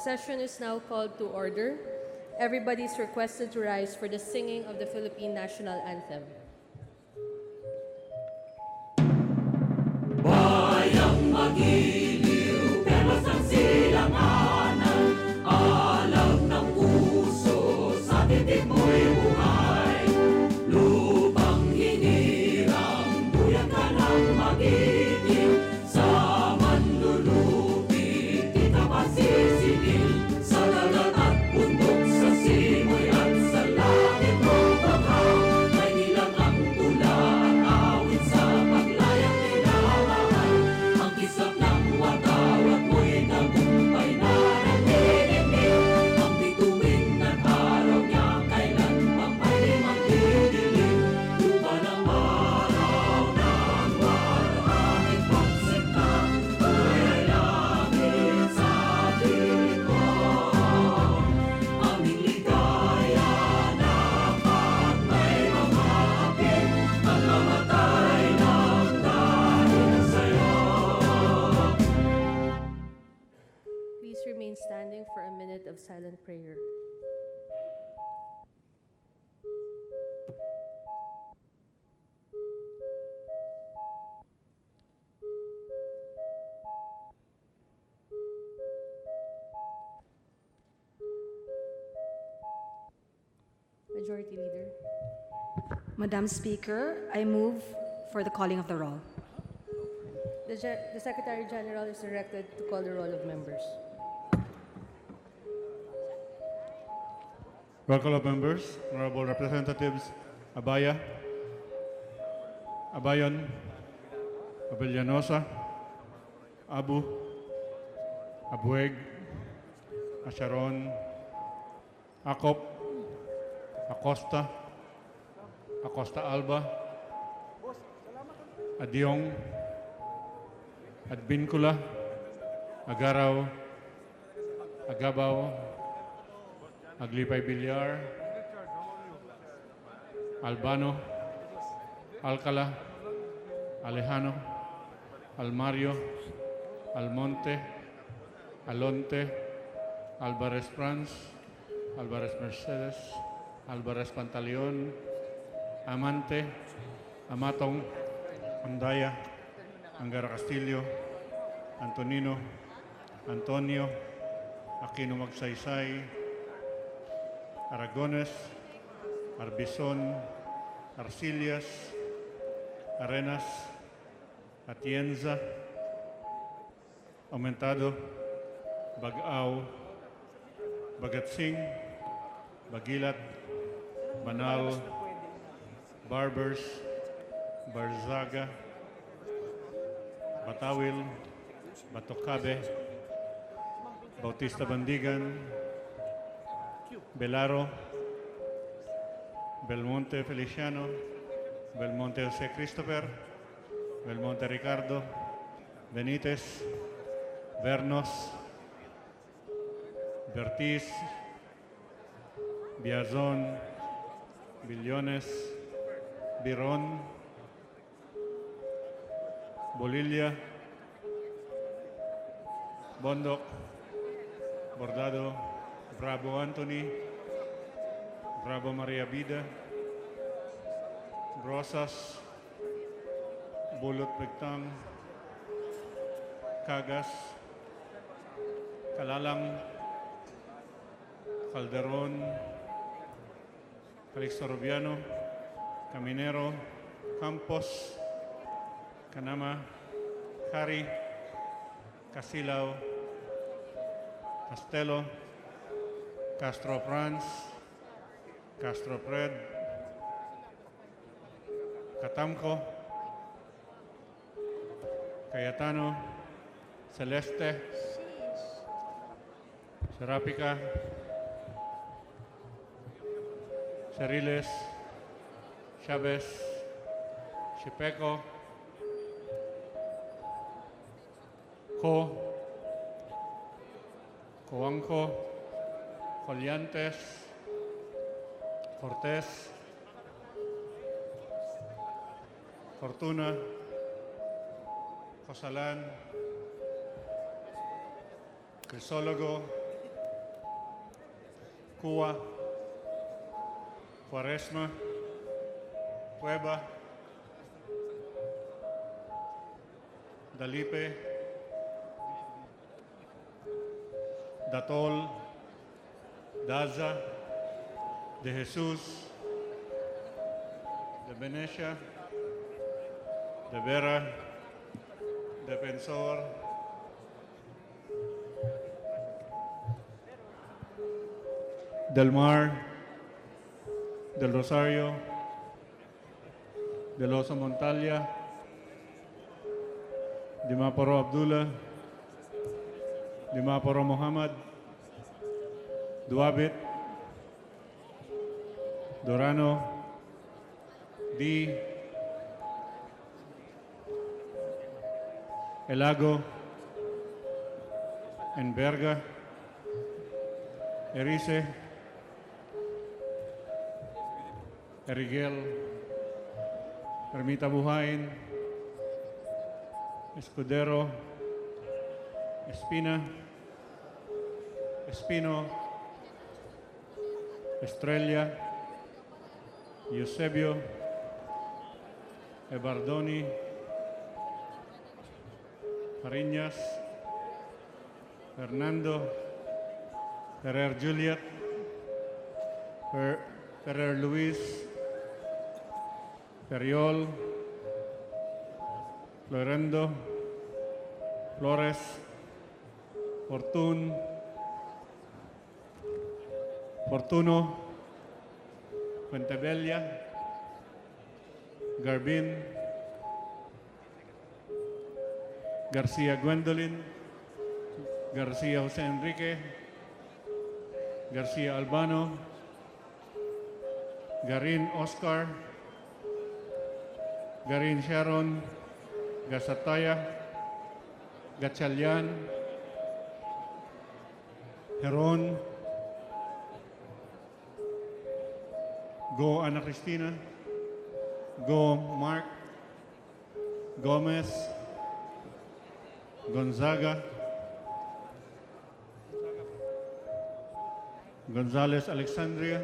Session is now called to order. Everybody is requested to rise for the singing of the Philippine National Anthem. Bayang magiliw, perlas ng silanganan, alam ng puso, sa titik mo'y buhay. Lupang hinirang, buyan ka ng magiliw, sa manlulupi, di ka masisingil, sa dagat at bundok, sa simoy at sa langit mo bakaw, may nilang ang tula at awit sa paglayang minamahal. Ang kisap ng watawat mo'y tagumpay na nanginginig, ang bituin at araw niya kailan pang may magdidilim. Lupa ng araw ng maraming pagsinta, buhay langit sa piling ko. Aming ligaya dapat may mamapit, at mamatay ng dahil sa'yo. Please remain standing for a minute of silent prayer. Majority Leader. Madam Speaker, I move for the calling of the roll. The Secretary General is directed to call the roll of members. Roll call of members, Honorable Representatives Abaya, Abayon, Abellanosa, Abu, Abueg, Acharon, Acop, Acosta, Acosta Alba, Adiong, Adbincula, Agaraw, Agabaw, Aglipay Villar, Albano, Alcala, Alejano, Almario, Almonte, Alonte, Alvarez Franz, Alvarez Mercedes, Alvarez Pantaleon, Amante, Amatong, Andaya, Angara Castillo, Antonino, Antonio, Aquino Magsaysay, Aragones, Arbizon, Arcillas, Arenas, Atienza, Aumentado, Bagaw, Bagatsing, Bagilat, Banal, Barbers, Barzaga, Batawil, Batocabe, Bautista Bandigan, Belaro, Belmonte Feliciano, Belmonte Jose Christopher, Belmonte Ricardo, Benitez, Vernos, Bertiz, Biazon, Billones, Biron, Bolilla, Bondok, Bordado, Bravo Anthony, Bravo Maria Vida, Rosas, Bulot Bigtang, Cagas, Kalalang, Calderon, Calixto Rubiano, Caminero, Campos, Canama, Cari, Casilao, Castelo, Castro Franz, Castro Pred, Catamco, Cayetano, Celeste, Serapica, Ceriles, Chavez, Chipeco, Coanco, Colliantes, Cortés, Fortuna, Cosalan, Crisólogo, Kua, Quaresma, Cueva, Dalipe, Datol, Daza, De Jesus, De Venecia, De Vera, Defensor, Del Mar, Del Rosario, Del Oso Montalia, Dimaporo Abdullah, Dimaporo Muhammad, Duabit, Dorano, D, Elago, Enverga, Erice, Erigel, Ermita Buhain, Escudero, Espina, Espino, Estrella, Eusebio, Ebardoni, Fariñas, Fernando, Ferrer Juliet, Ferrer Luis, Ferriol, Florendo, Flores, Fortun, Fortuno, Fuentebella, Garbin, Garcia Gwendolyn, Garcia Jose Enrique, Garcia Albano, Garin Oscar, Garin Sharon, Gasataya, Gatchalian, Heron, Go Ana Cristina, Go Mark, Gomez, Gonzaga, Gonzalez Alexandria,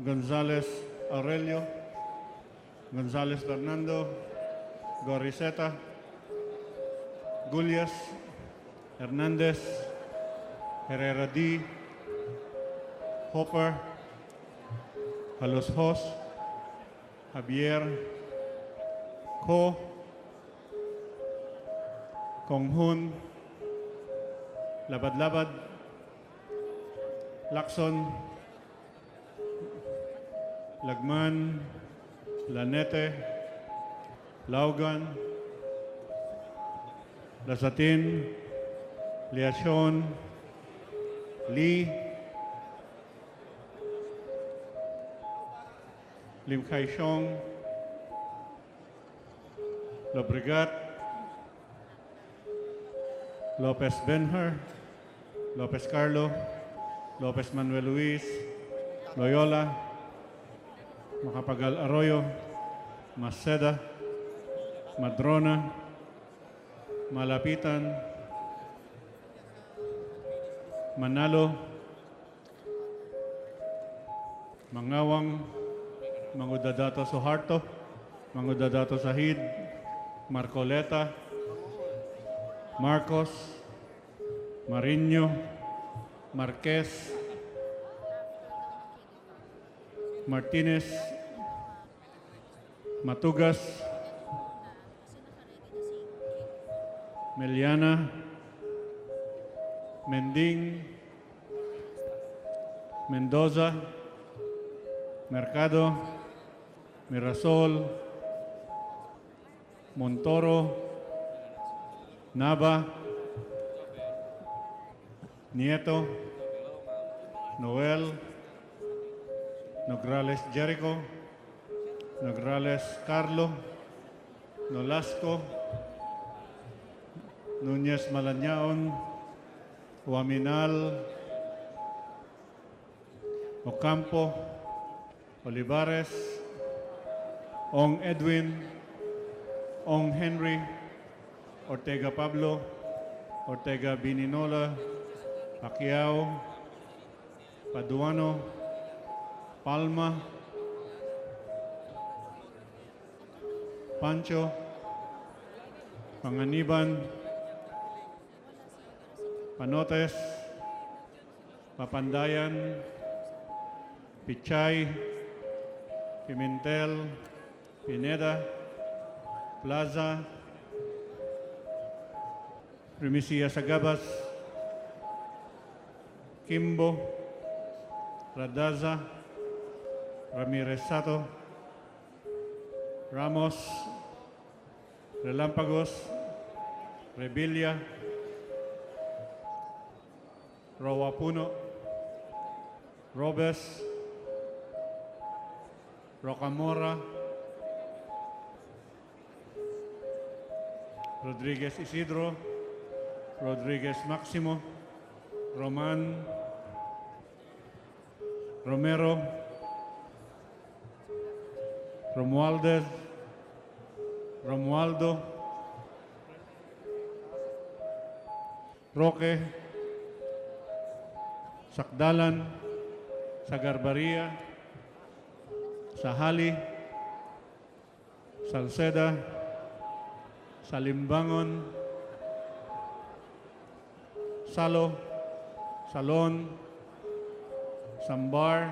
Gonzalez Aurelio, Gonzalez Fernando, Goriseta, Gulias, Hernandez, Herrera D, Hopper, Halos Hos, Javier, Ko, Konghun, Labad-Labad, Lacson, Lagman, Lanete, Laugan, Lasatin, Liacion, Lee, Lim Kai Shong, Lobregat, Lopez Benher, Lopez Carlo, Lopez Manuel Luis, Loyola, Macapagal Arroyo, Maceda, Madrona, Malapitan, Manalo, Mangawang, Mangudadato Suharto, Mangudadato Sahid, Marcoleta, Marcos, Mariño, Marquez, Martinez, Matugas, Meliana, Mending, Mendoza, Mercado, Mirasol, Montoro, Nava, Nieto, Noel, Nograles Jericho, Nograles Carlo, Nolasco, Núñez Malañaon, Huaminal, Ocampo, Olivares, Ong Edwin, Ong Henry, Ortega Pablo, Ortega Bininola, Pacquiao, Paduano, Palma, Pancho, Panganiban, Panotes, Papandayan, Pichay, Pimentel, Pineda, Plaza, Primicia Sagabas, Kimbo, Radaza, Ramirez Sato, Ramos, Relampagos, Rebilla, Rowapuno, Robes, Rocamora, Rodriguez Isidro, Rodriguez Maximo, Roman, Romero, Romualdez, Romualdo, Roque, Sakdalan, Sagarbaria, Sahali, Salceda, Salimbangon, Salo, Salon, Sambar,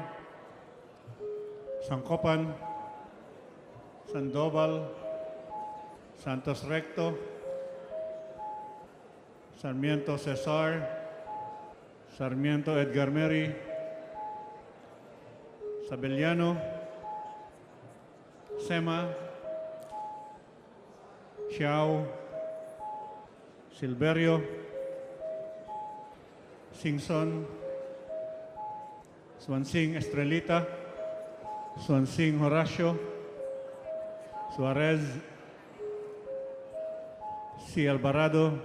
Sangkopan, Sandoval, Santos Recto, Sarmiento Cesar, Sarmiento Edgar Mary, Sabeliano, Sema, Xiao, Silverio, Singson, Swansing Estrelita, Swansing Horacio, Suarez, C. Alvarado,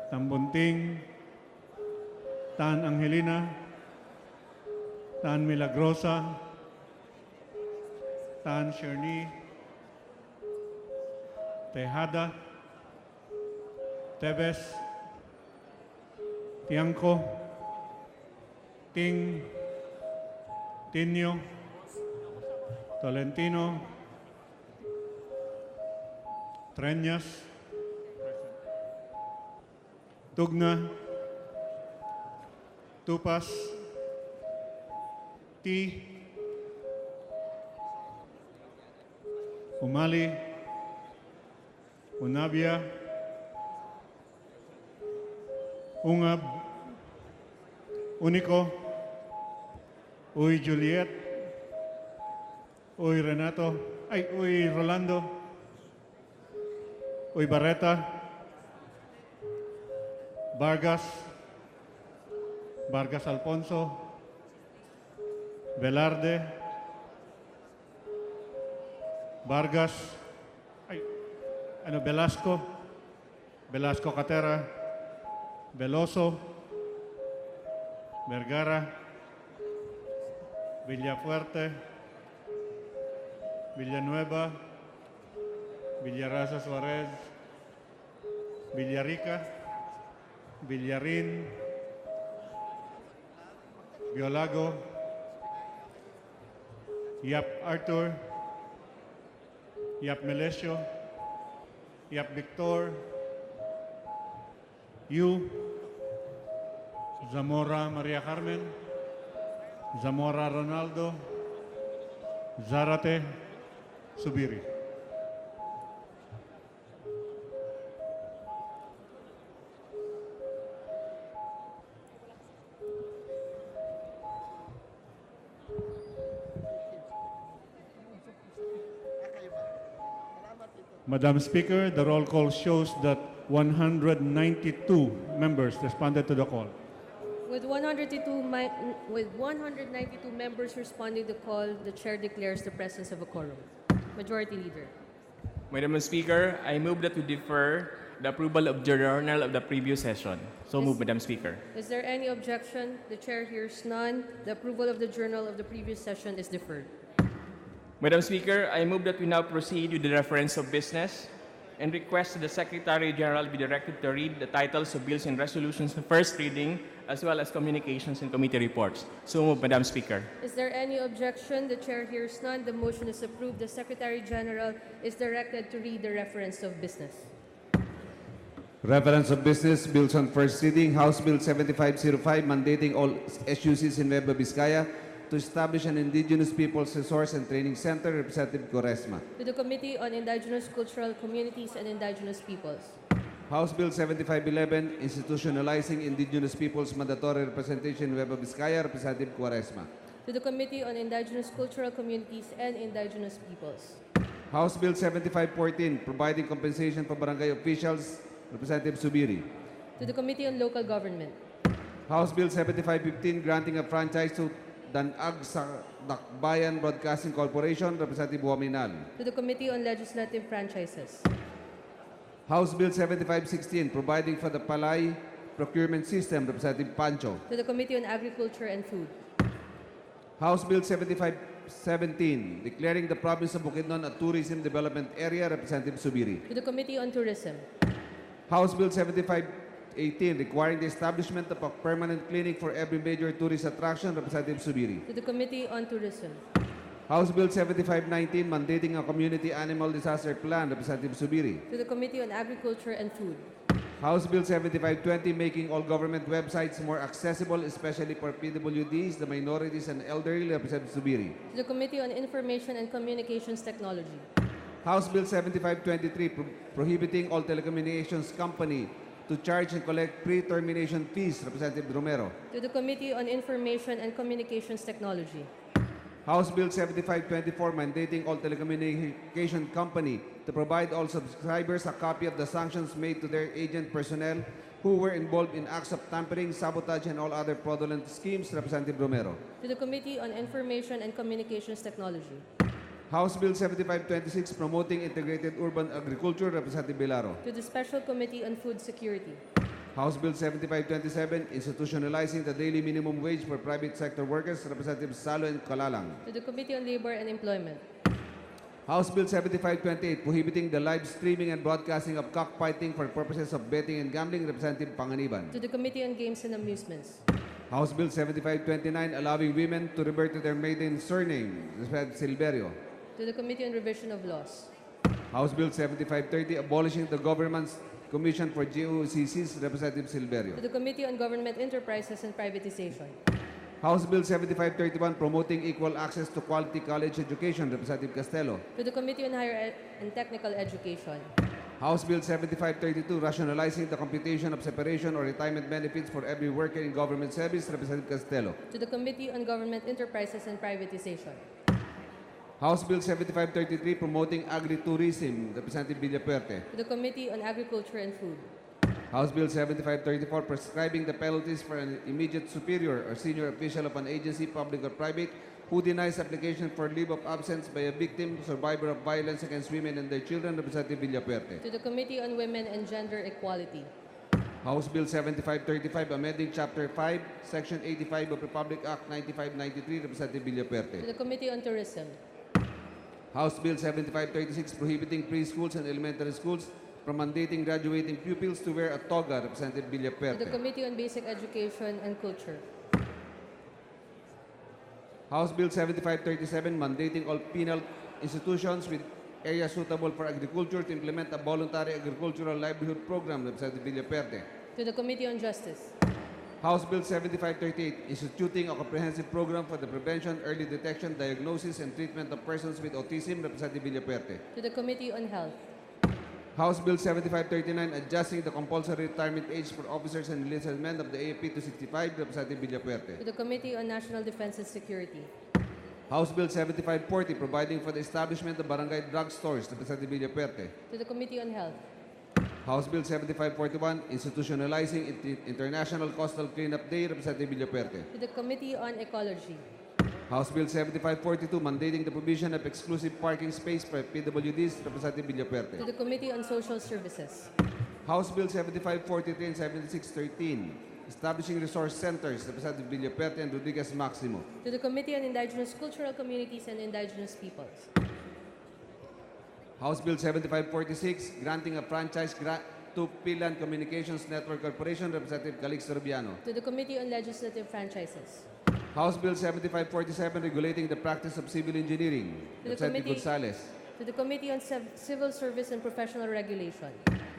Tambunting, Tan Angelina, Tan Milagrosa, Tan Sherny, Tejada, Tevez, Tiangco, Ting, Tinio, Tolentino, Treñas, Tugna, Tupas, T, Umali, Unabia, Ungab, Unico, Uy Juliet, Uy Renato, Uy Rolando, Uy Barreta, Vargas, Vargas Alfonso, Velarde, Vargas, Velasco, Velasco Catera, Veloso, Vergara, Villafuerte, Villanueva, Villaraza Suarez, Villarica, Villarin, Biolago, Yap Arthur, Yap Melesio, Yap Victor, Yu, Zamora Maria Carmen, Zamora Ronaldo, Zarate Subiri. Madam Speaker, the roll call shows that 192 members responded to the call. With 192 members responding to the call, the chair declares the presence of a quorum. Majority Leader. Madam Speaker, I move that we defer the approval of the journal of the previous session. So move, Madam Speaker. Is there any objection? The chair hears none. The approval of the journal of the previous session is deferred. Madam Speaker, I move that we now proceed with the reference of business and request that the Secretary General be directed to read the titles of bills and resolutions on first reading as well as communications and committee reports. So moved, Madam Speaker. Is there any objection? The chair hears none. The motion is approved. The Secretary General is directed to read the reference of business. Reference of business, bills on first reading, House Bill 7505, mandating all SUCs in Nueva Vizcaya to establish an Indigenous Peoples Resource and Training Center, Representative Quaresma. To the Committee on Indigenous Cultural Communities and Indigenous Peoples. House Bill 7511, institutionalizing Indigenous Peoples Mandatory Representation in Nueva Vizcaya, Representative Quaresma. To the Committee on Indigenous Cultural Communities and Indigenous Peoples. House Bill 7514, providing compensation for barangay officials, Representative Subiri. To the Committee on Local Government. House Bill 7515, granting a franchise to Danag sa Dakbayan Broadcasting Corporation, Representative Waminal. To the Committee on Legislative Franchises. House Bill 7516, providing for the Palay procurement system, Representative Pancho. To the Committee on Agriculture and Food. House Bill 7517, declaring the province of Bukidnon a tourism development area, Representative Subiri. To the Committee on Tourism. House Bill 7518, requiring the establishment of a permanent clinic for every major tourist attraction, Representative Subiri. To the Committee on Tourism. House Bill 7519, mandating a community animal disaster plan, Representative Subiri. To the Committee on Agriculture and Food. House Bill 7520, making all government websites more accessible, especially for PWDs, the minorities, and elderly, Representative Subiri. To the Committee on Information and Communications Technology. House Bill 7523, prohibiting all telecommunications company to charge and collect pre-termination fees, Representative Romero. To the Committee on Information and Communications Technology. House Bill 7524, mandating all telecommunication company to provide all subscribers a copy of the sanctions made to their agent personnel who were involved in acts of tampering, sabotage, and all other fraudulent schemes, Representative Romero. To the Committee on Information and Communications Technology. House Bill 7526, promoting integrated urban agriculture, Representative Bilaro. To the Special Committee on Food Security. House Bill 7527, institutionalizing the daily minimum wage for private sector workers, Representative Salo and Kalalang. To the Committee on Labor and Employment. House Bill 7528, prohibiting the live streaming and broadcasting of cockfighting for purposes of betting and gambling, Representative Panganiban. To the Committee on Games and Amusements. House Bill 7529, allowing women to revert to their maiden surname, Representative Silverio. To the Committee on Revision of Laws. House Bill 7530, abolishing the government's commission for GOCCs, Representative To Silverio. the Committee on Government Enterprises and Privatization. House Bill 7531, promoting equal access to quality college education, Representative Castelo. To the Committee on Higher and Technical Education. House Bill 7532, rationalizing the computation of separation or retirement benefits for every worker in government service, Representative Castelo. To the Committee on Government Enterprises and Privatization. House Bill 7533, promoting agritourism, Representative Villapuerte. To the Committee on Agriculture and Food. House Bill 7534, prescribing the penalties for an immediate superior or senior official of an agency, public or private, who denies application for leave of absence by a victim, survivor of violence against women and their children, Representative Villapuerte. To the Committee on Women and Gender Equality. House Bill 7535, amending Chapter 5, Section 85 of Republic Act 9593, Representative To Villapuerte. the Committee on Tourism. House Bill 7536, prohibiting preschools and elementary schools from mandating graduating pupils to wear a toga, Representative To the Villapuerte. Committee on Basic Education and Culture. House Bill 7537, mandating all penal institutions with areas suitable for agriculture to implement a voluntary agricultural livelihood program, Representative Villapuerte. To the Committee on Justice. House Bill 7538, instituting a comprehensive program for the prevention, early detection, diagnosis, and treatment of persons with autism, Representative Villapuerte. To the Committee on Health. House Bill 7539, adjusting the compulsory retirement age for officers and enlisted men of the AFP to 65, Representative Villapuerte. To the Committee on National Defense and Security. House Bill 7540, providing for the establishment of barangay drugstores, Representative Villapuerte. To the Committee on Health. House Bill 7541, institutionalizing International Coastal Cleanup Day, Representative Villapuerte. To the Committee on Ecology. House Bill 7542, mandating the provision of exclusive parking space for PWDs, Representative To Villapuerte. the Committee on Social Services. House Bill 7543 and 7613, establishing resource centers, Representative Villapuerte and Rodriguez Maximo. To the Committee on Indigenous Cultural Communities and Indigenous Peoples. House Bill 7546, granting a franchise to Pilan Communications Network Corporation, Representative Calixto Rubiano. To the Committee on Legislative Franchises. House Bill 7547, regulating the practice of civil engineering, To the Representative committee- Gonzales. To the Committee on Civil Service and Professional Regulation.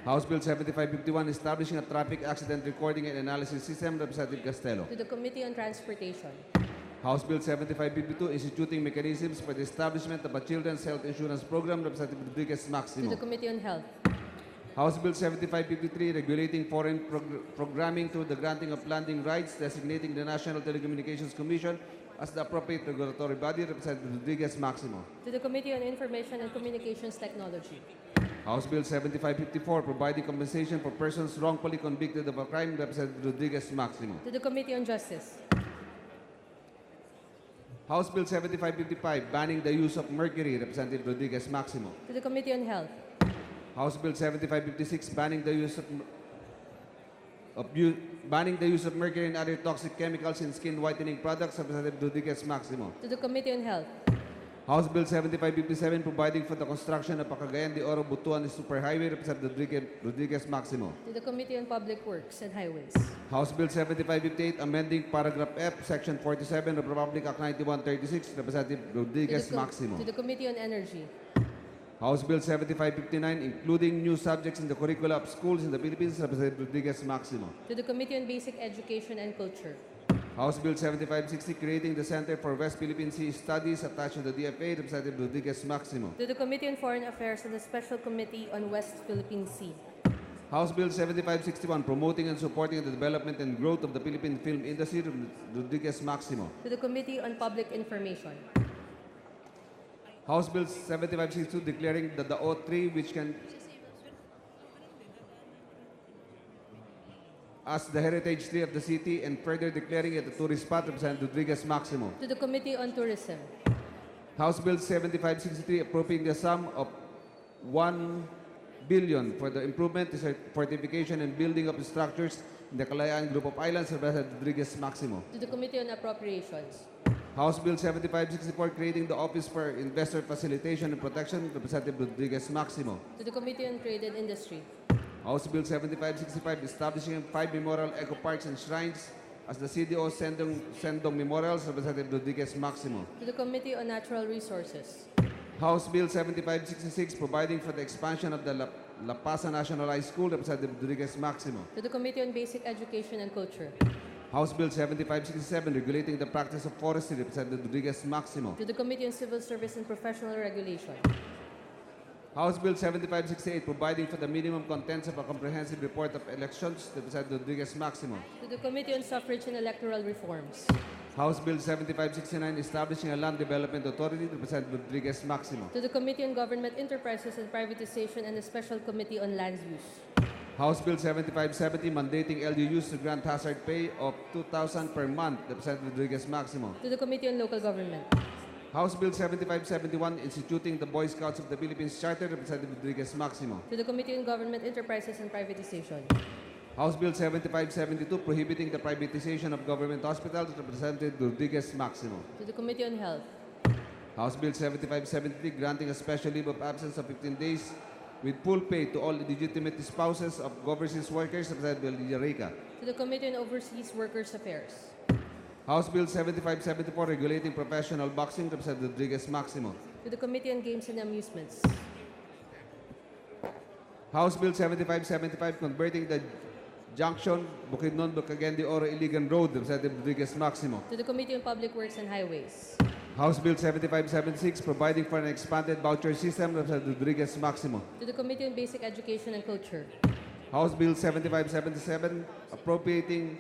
House Bill 7551, establishing a traffic accident recording and analysis system, Representative Castelo. To the Committee on Transportation. House Bill 7552, instituting mechanisms for the establishment of a children's health insurance program, Representative Rodriguez To Maximo. the Committee on Health. House Bill 7553, regulating foreign programming through the granting of landing rights, designating the National Telecommunications Commission as the appropriate regulatory body, Representative Rodriguez Maximo. To the Committee on Information and Communications Technology. House Bill 7554, providing compensation for persons wrongfully convicted of a crime, Representative Rodriguez Maximo. To the Committee on Justice. House Bill 7555, banning the use of mercury, Representative Rodriguez Maximo. To the Committee on Health. House Bill 7556, banning the use of mercury and other toxic chemicals in skin whitening products, Representative Rodriguez Maximo. To the Committee on Health. House Bill 7557, providing for the construction of a Cagayan de Oro Butuan Superhighway, Representative Rodriguez Maximo. To the Committee on Public Works and Highways. House Bill 7558, amending paragraph F, section 47 of Republic Act 9136, Representative Rodriguez Maximo. To the Committee on Energy. House Bill 7559, including new subjects in the curricula of schools in the Philippines, Representative Rodriguez Maximo. To the Committee on Basic Education and Culture. House Bill 7560, creating the Center for West Philippine Sea Studies attached to the DFA, Representative Rodriguez Maximo. To the Committee on Foreign Affairs and the Special Committee on West Philippine Sea. House Bill 7561, promoting and supporting the development and growth of the Philippine film industry, Rodriguez Maximo. To the Committee on Public Information. House Bill 7562, declaring that the O3, which can as the heritage tree of the city, and further declaring it a tourist spot, Representative Rodriguez Maximo. To the Committee on Tourism. House Bill 7563, appropriating the sum of 1 billion for the improvement, fortification, and building of structures in the Kalayaan Group of Islands, Representative Rodriguez Maximo. To the Committee on Appropriations. House Bill 7564, creating the Office for Investor Facilitation and Protection, Representative Rodriguez Maximo. To the Committee on Trade and Industry. House Bill 7565, establishing 5 memorial eco parks and shrines as the CDO Sendong Memorials, Representative Rodriguez Maximo. To the Committee on Natural Resources. House Bill 7566, providing for the expansion of the La Pasa National High School, Representative Rodriguez Maximo. To the Committee on Basic Education and Culture. House Bill 7567, regulating the practice of forestry, Representative Rodriguez Maximo. To the Committee on Civil Service and Professional Regulation. House Bill 7568, providing for the minimum contents of a comprehensive report of elections, Representative Rodriguez Maximo. To the Committee on Suffrage and Electoral Reforms. House Bill 7569, establishing a land development authority, Representative Rodriguez Maximo. To the Committee on Government Enterprises and Privatization and the Special Committee on Land Use. House Bill 7570, mandating LGUs to grant hazard pay of 2,000 per month, Representative Rodriguez Maximo. To the Committee on Local Government. House Bill 7571, instituting the Boy Scouts of the Philippines Charter, Representative Rodriguez Maximo. To the Committee on Government Enterprises and Privatization. House Bill 7572, prohibiting the privatization of government hospitals, Representative Rodriguez Maximo. To the Committee on Health. House Bill 7573, granting a special leave of absence of 15 days with full pay to all legitimate spouses of overseas workers, Representative Villarica. To the Committee on Overseas Workers' Affairs. House Bill 7574, regulating professional boxing, Representative Rodriguez Maximo. To the Committee on Games and Amusements. House Bill 7575, converting the junction Bukidnon Cagayan de Oro Iligan Road, Representative Rodriguez Maximo. To the Committee on Public Works and Highways. House Bill 7576, providing for an expanded voucher system, Representative Rodriguez Maximo. To the Committee on Basic Education and Culture. House Bill 7577, appropriating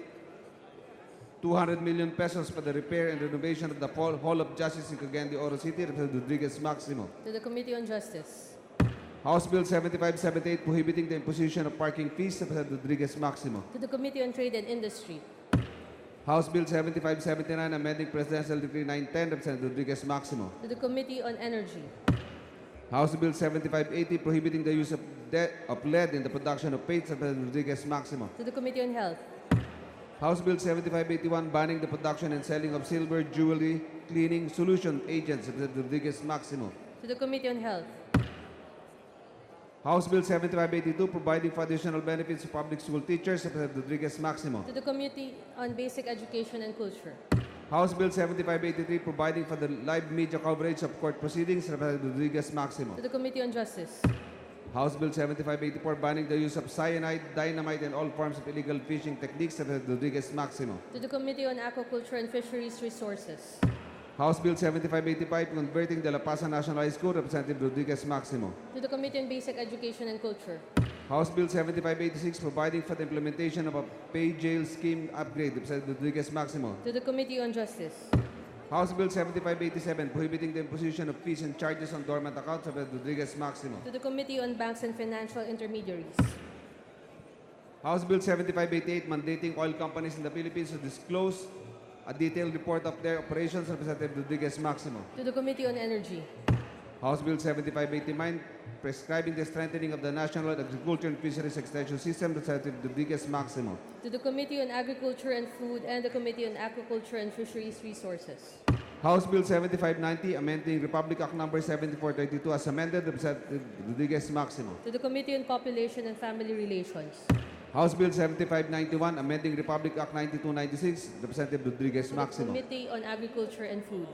200 million pesos for the repair and renovation of the Hall of Justice in Cagayan de Oro City, Representative Rodriguez Maximo. To the Committee on Justice. House Bill 7578, prohibiting the imposition of parking fees, Representative Rodriguez Maximo. To the Committee on Trade and Industry. House Bill 7579, amending Presidential Decree 910, Representative Rodriguez Maximo. To the Committee on Energy. House Bill 7580, prohibiting the use of lead in the production of paints, Representative Rodriguez Maximo. To the Committee on Health. House Bill 7581, banning the production and selling of silver jewelry cleaning solution agents, Representative Rodriguez Maximo. To the Committee on Health. House Bill 7582, providing for additional benefits to public school teachers, Representative Rodriguez Maximo. To the Committee on Basic Education and Culture. House Bill 7583, providing for the live media coverage of court proceedings, Representative Rodriguez Maximo. To the Committee on Justice. House Bill 7584, banning the use of cyanide, dynamite, and all forms of illegal fishing techniques, Representative Rodriguez Maximo. To the Committee on Aquaculture and Fisheries Resources. House Bill 7585, converting the La Paz National High School, Representative Rodriguez Maximo. To the Committee on Basic Education and Culture. House Bill 7586, providing for the implementation of a pay jail scheme upgrade, Representative Rodriguez Maximo. To the Committee on Justice. House Bill 7587, prohibiting the imposition of fees and charges on dormant accounts, Representative Rodriguez Maximo. To the Committee on Banks and Financial Intermediaries. House Bill 7588, mandating oil companies in the Philippines to disclose a detailed report of their operations, Representative Rodriguez Maximo. To the Committee on Energy. House Bill 7589, prescribing the strengthening of the National Agriculture and Fisheries Extension System, Representative Rodriguez Maximo. To the Committee on Agriculture and Food and the Committee on Aquaculture and Fisheries Resources. House Bill 7590, amending Republic Act Number 7432 as amended, Representative Rodriguez Maximo. To the Committee on Population and Family Relations. House Bill 7591, amending Republic Act 9296, Representative Rodriguez To the Maximo. Committee on Agriculture and Food.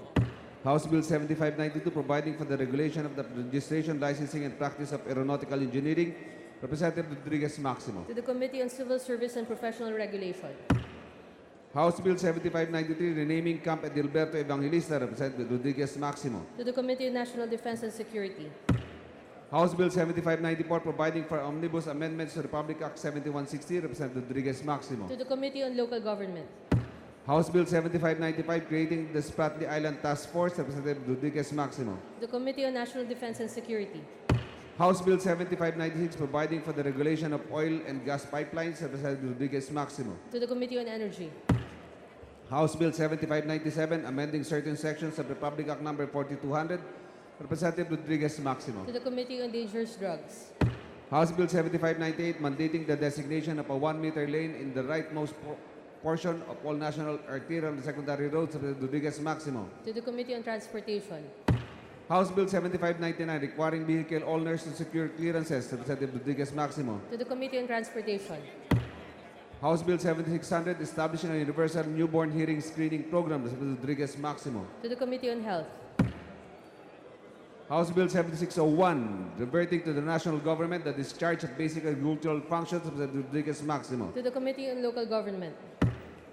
House Bill 7592, providing for the regulation of the registration, licensing, and practice of aeronautical engineering, Representative Rodriguez Maximo. To the Committee on Civil Service and Professional Regulation. House Bill 7593, renaming Camp Edilberto Evangelista, Representative Rodriguez Maximo. To the Committee on National Defense and Security. House Bill 7594, providing for omnibus amendments to Republic Act 7160, Representative Rodriguez Maximo. To the Committee on Local Government. House Bill 7595, creating the Spratly Island Task Force, Representative Rodriguez Maximo. To the Committee on National Defense and Security. House Bill 7596, providing for the regulation of oil and gas pipelines, Representative Rodriguez Maximo. To the Committee on Energy. House Bill 7597, amending certain sections of Republic Act Number 4200, Representative Rodriguez Maximo. To the Committee on Dangerous Drugs. House Bill 7598, mandating the designation of a 1-meter lane in the rightmost portion of all national arterial and secondary roads, Representative Rodriguez Maximo. To the Committee on Transportation. House Bill 7599, requiring vehicle owners to secure clearances, Representative Rodriguez Maximo. To the Committee on Transportation. House Bill 7600, establishing a universal newborn hearing screening program, Representative Rodriguez Maximo. To the Committee on Health. House Bill 7601, reverting to the national government the discharge of basic agricultural functions, Representative Rodriguez Maximo. To the Committee on Local Government.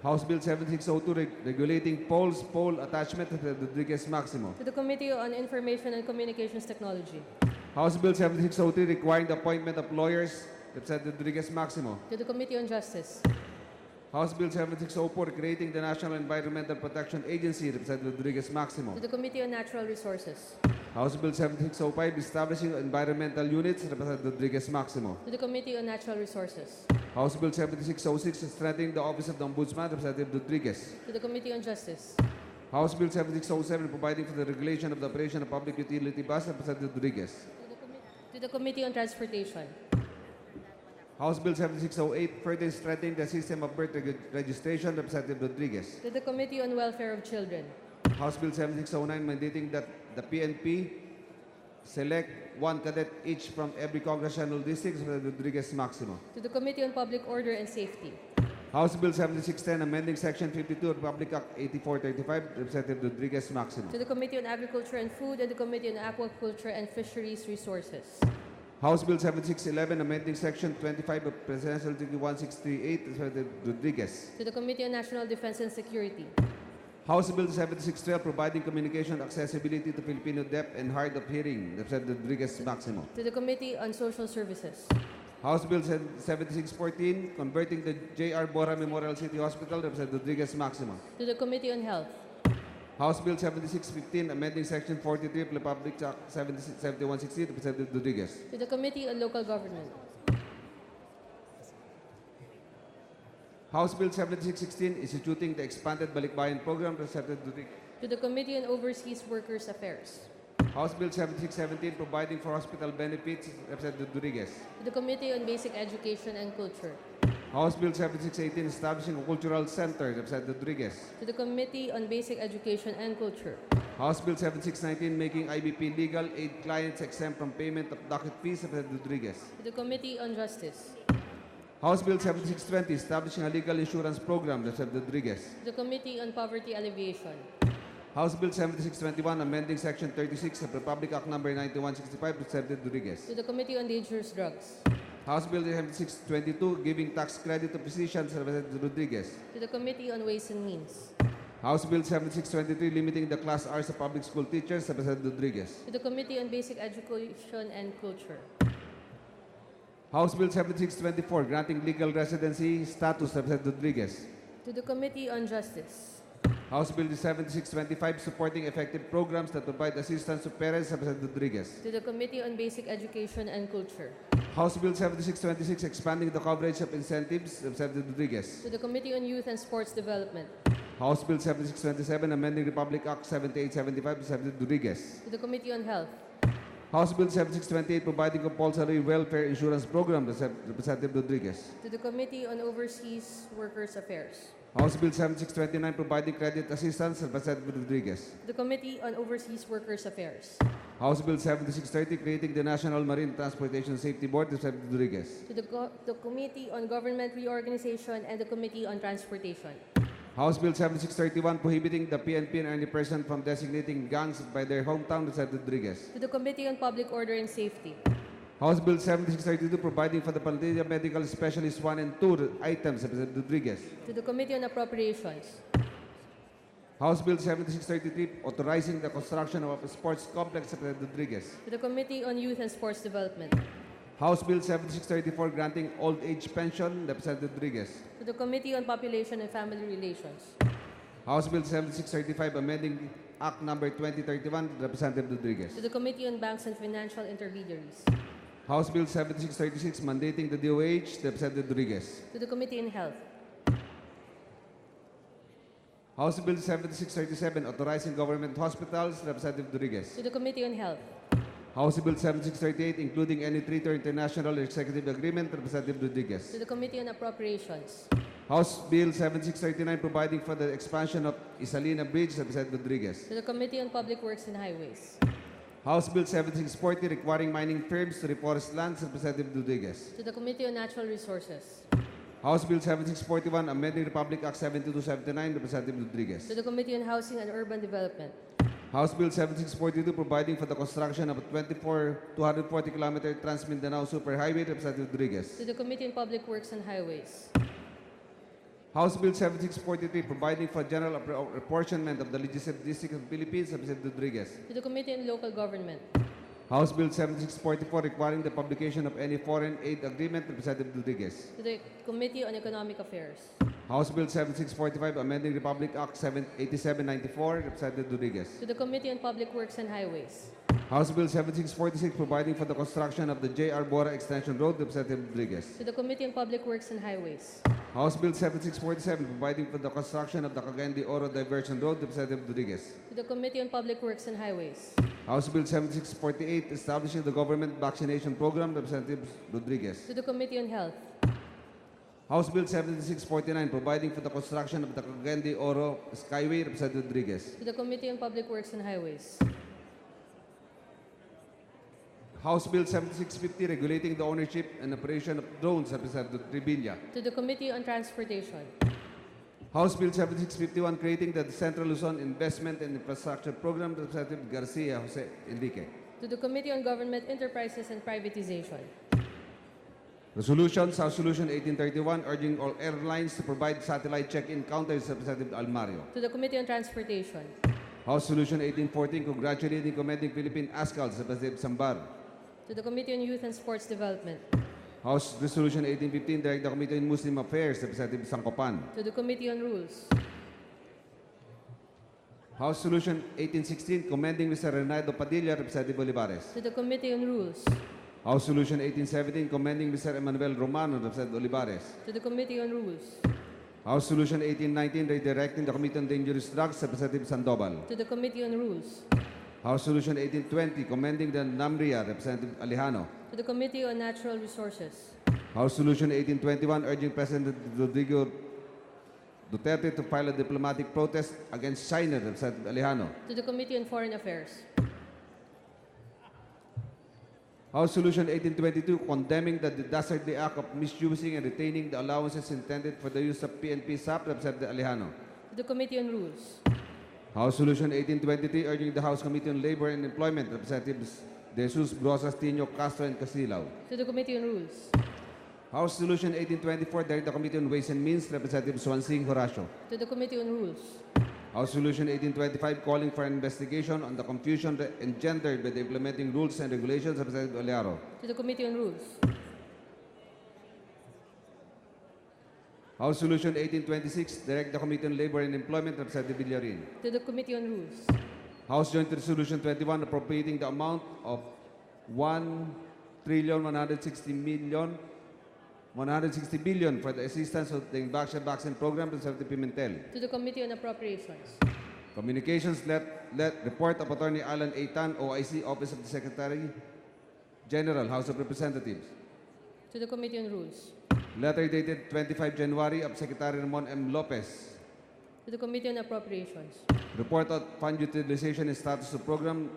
House Bill 7602, regulating poles, pole attachment, Representative Rodriguez Maximo. To the Committee on Information and Communications Technology. House Bill 7603, requiring the appointment of lawyers, Representative Rodriguez Maximo. To the Committee on Justice. House Bill 7604, creating the National Environmental Protection Agency, Representative Rodriguez Maximo. To the Committee on Natural Resources. House Bill 7605, establishing environmental units, Representative Rodriguez Maximo. To the Committee on Natural Resources. House Bill 7606, strengthening the Office of the Ombudsman, Representative Rodriguez. To the Committee on Justice. House Bill 7607, providing for the regulation of the operation of public utility bus, Representative Rodriguez. To the Committee on Transportation. House Bill 7608, further strengthening the system of birth registration, Representative Rodriguez. To the Committee on Welfare of Children. House Bill 7609, mandating that the PNP select one cadet each from every congressional district, Representative Rodriguez Maximo. To the Committee on Public Order and Safety. House Bill 7610, amending Section 52 of Republic Act 8435, Representative Rodriguez Maximo. To the Committee on Agriculture and Food and the Committee on Aquaculture and Fisheries Resources. House Bill 7611, amending Section 25 of Presidential Decree 1638, Representative Rodriguez. To the Committee on National Defense and Security. House Bill 7612, providing communication accessibility to Filipino deaf and hard of hearing, Representative Rodriguez Maximo. To the Committee on Social Services. House Bill 7614, converting the J.R. Bora Memorial City Hospital, Representative Rodriguez Maximo. To the Committee on Health. House Bill 7615, amending Section 43 of Republic Act 7160, Representative Rodriguez. To the Committee on Local Government. House Bill 7616, instituting the expanded Balikbayan program, Representative Rodriguez. To the Committee on Overseas Workers Affairs. House Bill 7617, providing for hospital benefits, Representative Rodriguez. To the Committee on Basic Education and Culture. House Bill 7618 establishing a cultural center, Representative Rodriguez. To the Committee on Basic Education and Culture. House Bill 7619 making IBP legal aid clients exempt from payment of docket fees, Representative Rodriguez. To the Committee on Justice. House Bill 7620 establishing a legal insurance program, Representative Rodriguez. To the Committee on Poverty Alleviation. House Bill 7621 amending Section 36 of Republic Act Number 9165, Representative Rodriguez. To the Committee on Dangerous Drugs. House Bill 7622 giving tax credit to physicians, Representative Rodriguez. To the Committee on Ways and Means. House Bill 7623 limiting the Class R's of public school teachers, Representative Rodriguez. To the Committee on Basic Education and Culture. House Bill 7624 granting legal residency status, Representative Rodriguez. To the Committee on Justice. House Bill 7625 supporting effective programs that provide assistance to parents, Representative Rodriguez. To the Committee on Basic Education and Culture. House Bill 7626 expanding the coverage of incentives, Representative Rodriguez. To the Committee on Youth and Sports Development. House Bill 7627 amending Republic Act 7875, Representative Rodriguez. To the Committee on Health. House Bill 7628 providing compulsory welfare insurance program, Representative Rodriguez. To the Committee on Overseas Workers Affairs. House Bill 7629 providing credit assistance, Representative Rodriguez. To the Committee on Overseas Workers Affairs. House Bill 7630 creating the National Marine Transportation Safety Board, Representative Rodriguez. To the Committee on Government Reorganization and the Committee on Transportation. House Bill 7631 prohibiting the PNP and any person from designating gangs by their hometown, Representative Rodriguez. To the Committee on Public Order and Safety. House Bill 7632 providing for the Palliative Medical Specialist 1 and 2 items, Representative Rodriguez. To the Committee on Appropriations. House Bill 7633 authorizing the construction of a sports complex, Representative Rodriguez. To the Committee on Youth and Sports Development. House Bill 7634 granting old age pension, Representative Rodriguez. To the Committee on Population and Family Relations. House Bill 7635 amending Act Number 2031, Representative Rodriguez. To the Committee on Banks and Financial Intermediaries. House Bill 7636 mandating the DOH, Representative Rodriguez. To the Committee on Health. House Bill 7637 authorizing government hospitals, Representative Rodriguez. To the Committee on Health. House Bill 7638 including any treaty or international executive agreement, Representative Rodriguez. To the Committee on Appropriations. House Bill 7639 providing for the expansion of Isalina Bridge, Representative Rodriguez. To the Committee on Public Works and Highways. House Bill 7640 requiring mining firms to reforest lands, Representative Rodriguez. To the Committee on Natural Resources. House Bill 7641 amending Republic Act 7279, Representative Rodriguez. To the Committee on Housing and Urban Development. House Bill 7642 providing for the construction of a 240-kilometer Trans-Mindanao Superhighway, Representative Rodriguez. To the Committee on Public Works and Highways. House Bill 7643 providing for general apportionment of the legislative district of the Philippines, Representative Rodriguez. To the Committee on Local Government. House Bill 7644 requiring the publication of any foreign aid agreement, Representative Rodriguez. To the Committee on Economic Affairs. House Bill 7645 amending Republic Act 8794, Representative Rodriguez. To the Committee on Public Works and Highways. House Bill 7646 providing for the construction of the J.R. Bora Extension Road, Representative Rodriguez. To the Committee on Public Works and Highways. House Bill 7647 providing for the construction of the Cagayan de Oro Diversion Road, Representative Rodriguez. To the Committee on Public Works and Highways. House Bill 7648 establishing the government vaccination program, Representative Rodriguez. To the Committee on Health. House Bill 7649 providing for the construction of the Cagayan de Oro Skyway, Representative Rodriguez. To the Committee on Public Works and Highways. House Bill 7650 regulating the ownership and operation of drones, Representative Trevilla. To the Committee on Transportation. House Bill 7651 creating the Central Luzon Investment and Infrastructure Program, Representative Garcia Jose Enrique. To the Committee on Government Enterprises and Privatization. Resolutions, House Resolution 1831 urging all airlines to provide satellite check-in counters, Representative Almario. To the Committee on Transportation. House Resolution 1814 congratulating commending Philippine ASCALs, Representative Sambar. To the Committee on Youth and Sports Development. House Resolution 1815 direct the Committee on Muslim Affairs, Representative Sangkopan. To the Committee on Rules. House Resolution 1816 commending Mr. Renato Padilla, Representative Olivares. To the Committee on Rules. House Resolution 1817 commending Mr. Emmanuel Romano, Representative Olivares. To the Committee on Rules. House Resolution 1819 redirecting the Committee on Dangerous Drugs, Representative Sandoval. To the Committee on Rules. House Resolution 1820 commending the NAMRIA, Representative Alejano. To the Committee on Natural Resources. House Resolution 1821 urging President Rodrigo Duterte to file a diplomatic protest against China, Representative Alejano. To the Committee on Foreign Affairs. House Resolution 1822 condemning the dastardly act of misusing and retaining the allowances intended for the use of PNP SAP, Representative Alejano. To the Committee on Rules. House Resolution 1823 urging the House Committee on Labor and Employment, Representatives De Jesus, Brosas, Tino, Castro, and Casilao. To the Committee on Rules. House Resolution 1824 direct the Committee on Ways and Means, Representative Swansing Horacio. To the Committee on Rules. House Resolution 1825 calling for an investigation on the confusion engendered by the implementing rules and regulations, Representative Olearo. To the Committee on Rules. House Resolution 1826 direct the Committee on Labor and Employment, Representative Villarin. To the Committee on Rules. House Joint Resolution 21 appropriating the amount of 1,160 billion for the assistance of the vaccine program, Representative Pimentel. To the Committee on Appropriations. Communications let report of Attorney Alan A. Tan, OIC, Office of the Secretary General, House of Representatives. To the Committee on Rules. Letter dated 25 January of Secretary Ramon M. Lopez. To the Committee on Appropriations. Report of fund utilization and status of program.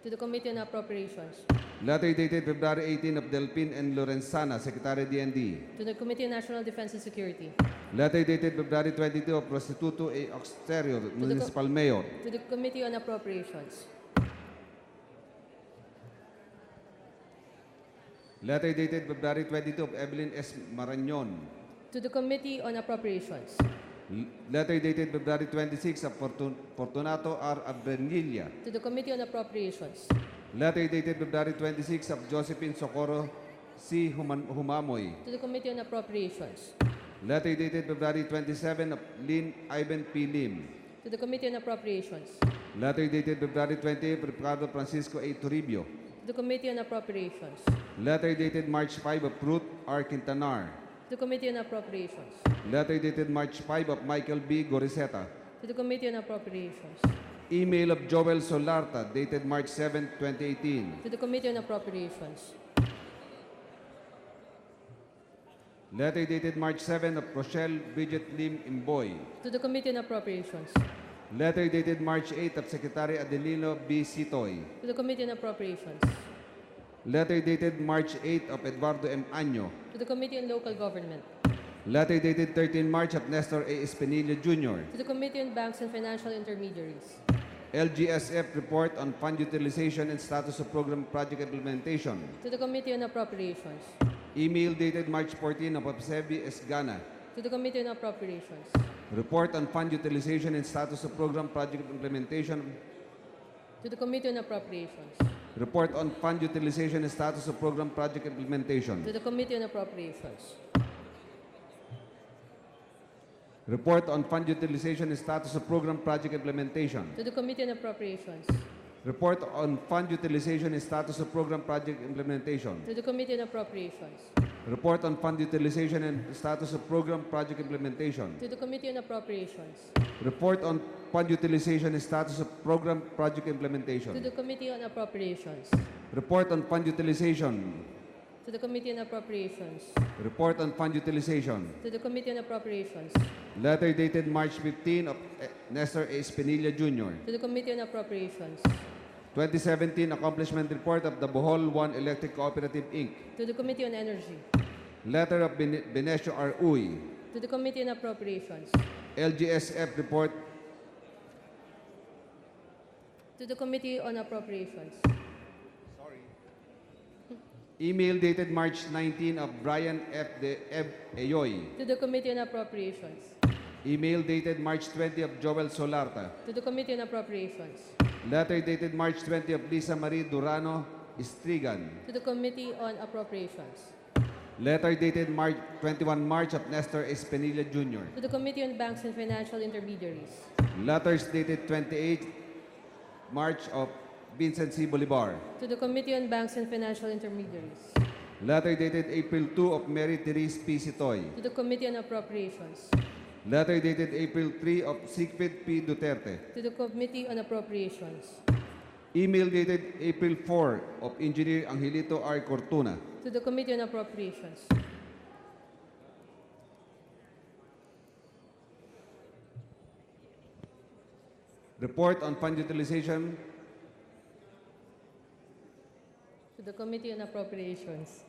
To the Committee on Appropriations. Letter dated February 18 of Delpin and Lorenzana, Secretary DND. To the Committee on National Defense and Security. Letter dated February 22 of Prostituto A. Oxterio, Municipal Mayor. To the Committee on Appropriations. Letter dated February 22 of Evelyn S. Marañon. To the Committee on Appropriations. Letter dated February 26 of Fortunato R. Abrenilla. To the Committee on Appropriations. Letter dated February 26 of Josephine Socorro C. Humamoy. To the Committee on Appropriations. Letter dated February 27 of Lynn Ivan P. Lim. To the Committee on Appropriations. Letter dated February 28 of Ricardo Francisco A. Toribio. To the Committee on Appropriations. Letter dated March 5 of Ruth R. Quintanar. To the Committee on Appropriations. Letter dated March 5 of Michael B. Goriseta. To the Committee on Appropriations. Email of Joel Solarta dated March 7, 2018. To the Committee on Appropriations. Letter dated March 7 of Rochelle Bridget Lim Imboy. To the Committee on Appropriations. Letter dated March 8 of Secretary Adelino B. Sitoy. To the Committee on Appropriations. Letter dated March 8 of Eduardo M. Año. To the Committee on Local Government. Letter dated 13 March of Nestor A. Espinilla Jr. To the Committee on Banks and Financial Intermediaries. LGSF report on fund utilization and status of program project implementation. To the Committee on Appropriations. Email dated March 14 of Obsebi Esgana. To the Committee on Appropriations. Report on fund utilization and status of program project implementation. To the Committee on Appropriations. Report on fund utilization and status of program project implementation. To the Committee on Appropriations. Report on fund utilization and status of program project implementation. To the Committee on Appropriations. Report on fund utilization and status of program project implementation. To the Committee on Appropriations. Report on fund utilization and status of program project implementation. To the Committee on Appropriations. Report on fund utilization and status of program project To implementation. the Committee on Appropriations. Report on fund utilization. To the Committee on Appropriations. Report on fund utilization. To the Committee on Appropriations. Letter dated March 15 of Nestor A. Espinilla Jr. To the Committee on Appropriations. 2017 Accomplishment Report of the Bohol 1 Electric Cooperative, Inc. To the Committee on Energy. Letter of Benesio R. Uy. To the Committee on Appropriations. LGSF report. To the Committee on Appropriations. Email dated March 19 of Brian F. Ayoy. To the Committee on Appropriations. Email dated March 20 of Joel Solarta. To the Committee on Appropriations. Letter dated March 20 of Lisa Marie Durano Istrigan. To the Committee on Appropriations. Letter dated March 21 March of Nestor Espinilla Jr. To the Committee on Banks and Financial Intermediaries. Letters dated 28 March of Vincent C. Bolivar. To the Committee on Banks and Financial Intermediaries. Letter dated April 2 of Mary Therese P. Sitoy. To the Committee on Appropriations. Letter dated April 3 of Sigfrid P. Duterte. To the Committee on Appropriations. Email dated April 4 of Engineer Angelito R. Cortuna. To the Committee on Appropriations. Report on fund utilization To the Committee on Appropriations.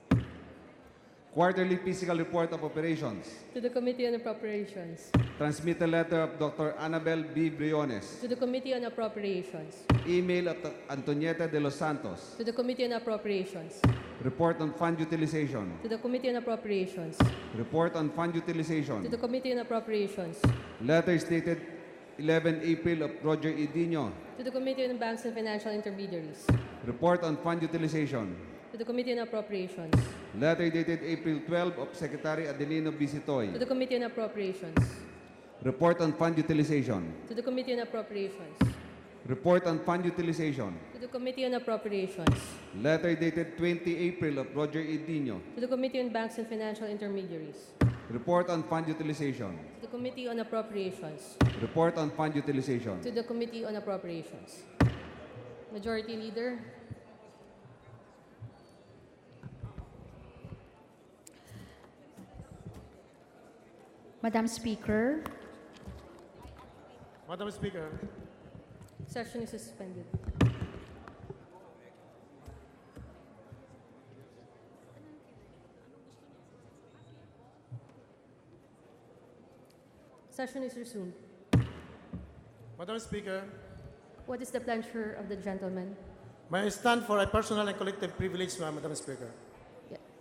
Quarterly Physical Report of Operations. To the Committee on Appropriations. Transmit a letter of Dr. Annabel B. Briones. To the Committee on Appropriations. Email of Antonieta de los Santos. To the Committee on Appropriations. Report on fund utilization. To the Committee on Appropriations. Report on fund To utilization. the Committee on Appropriations. Letter dated 11 April of Roger E. Dino. To the Committee on Banks and Financial Intermediaries. Report on fund utilization. To the Committee on Appropriations. Letter dated April 12 of Secretary Adelino To Bisitoy. the Committee on Appropriations. Report on fund utilization. To the Committee on Appropriations. Report on fund utilization. To the Committee on Appropriations. Letter dated 20 April of Roger E. Dino. To the Committee on Banks and Financial Intermediaries. Report on fund utilization. To the Committee on Appropriations. Report on fund utilization. To the Committee on Appropriations. Majority Leader. Madam Speaker, Madam Speaker, Session is suspended. Session is resumed. Madam Speaker, What is the pleasure of the gentleman? may I stand for a personal and collective privilege, Madam Speaker?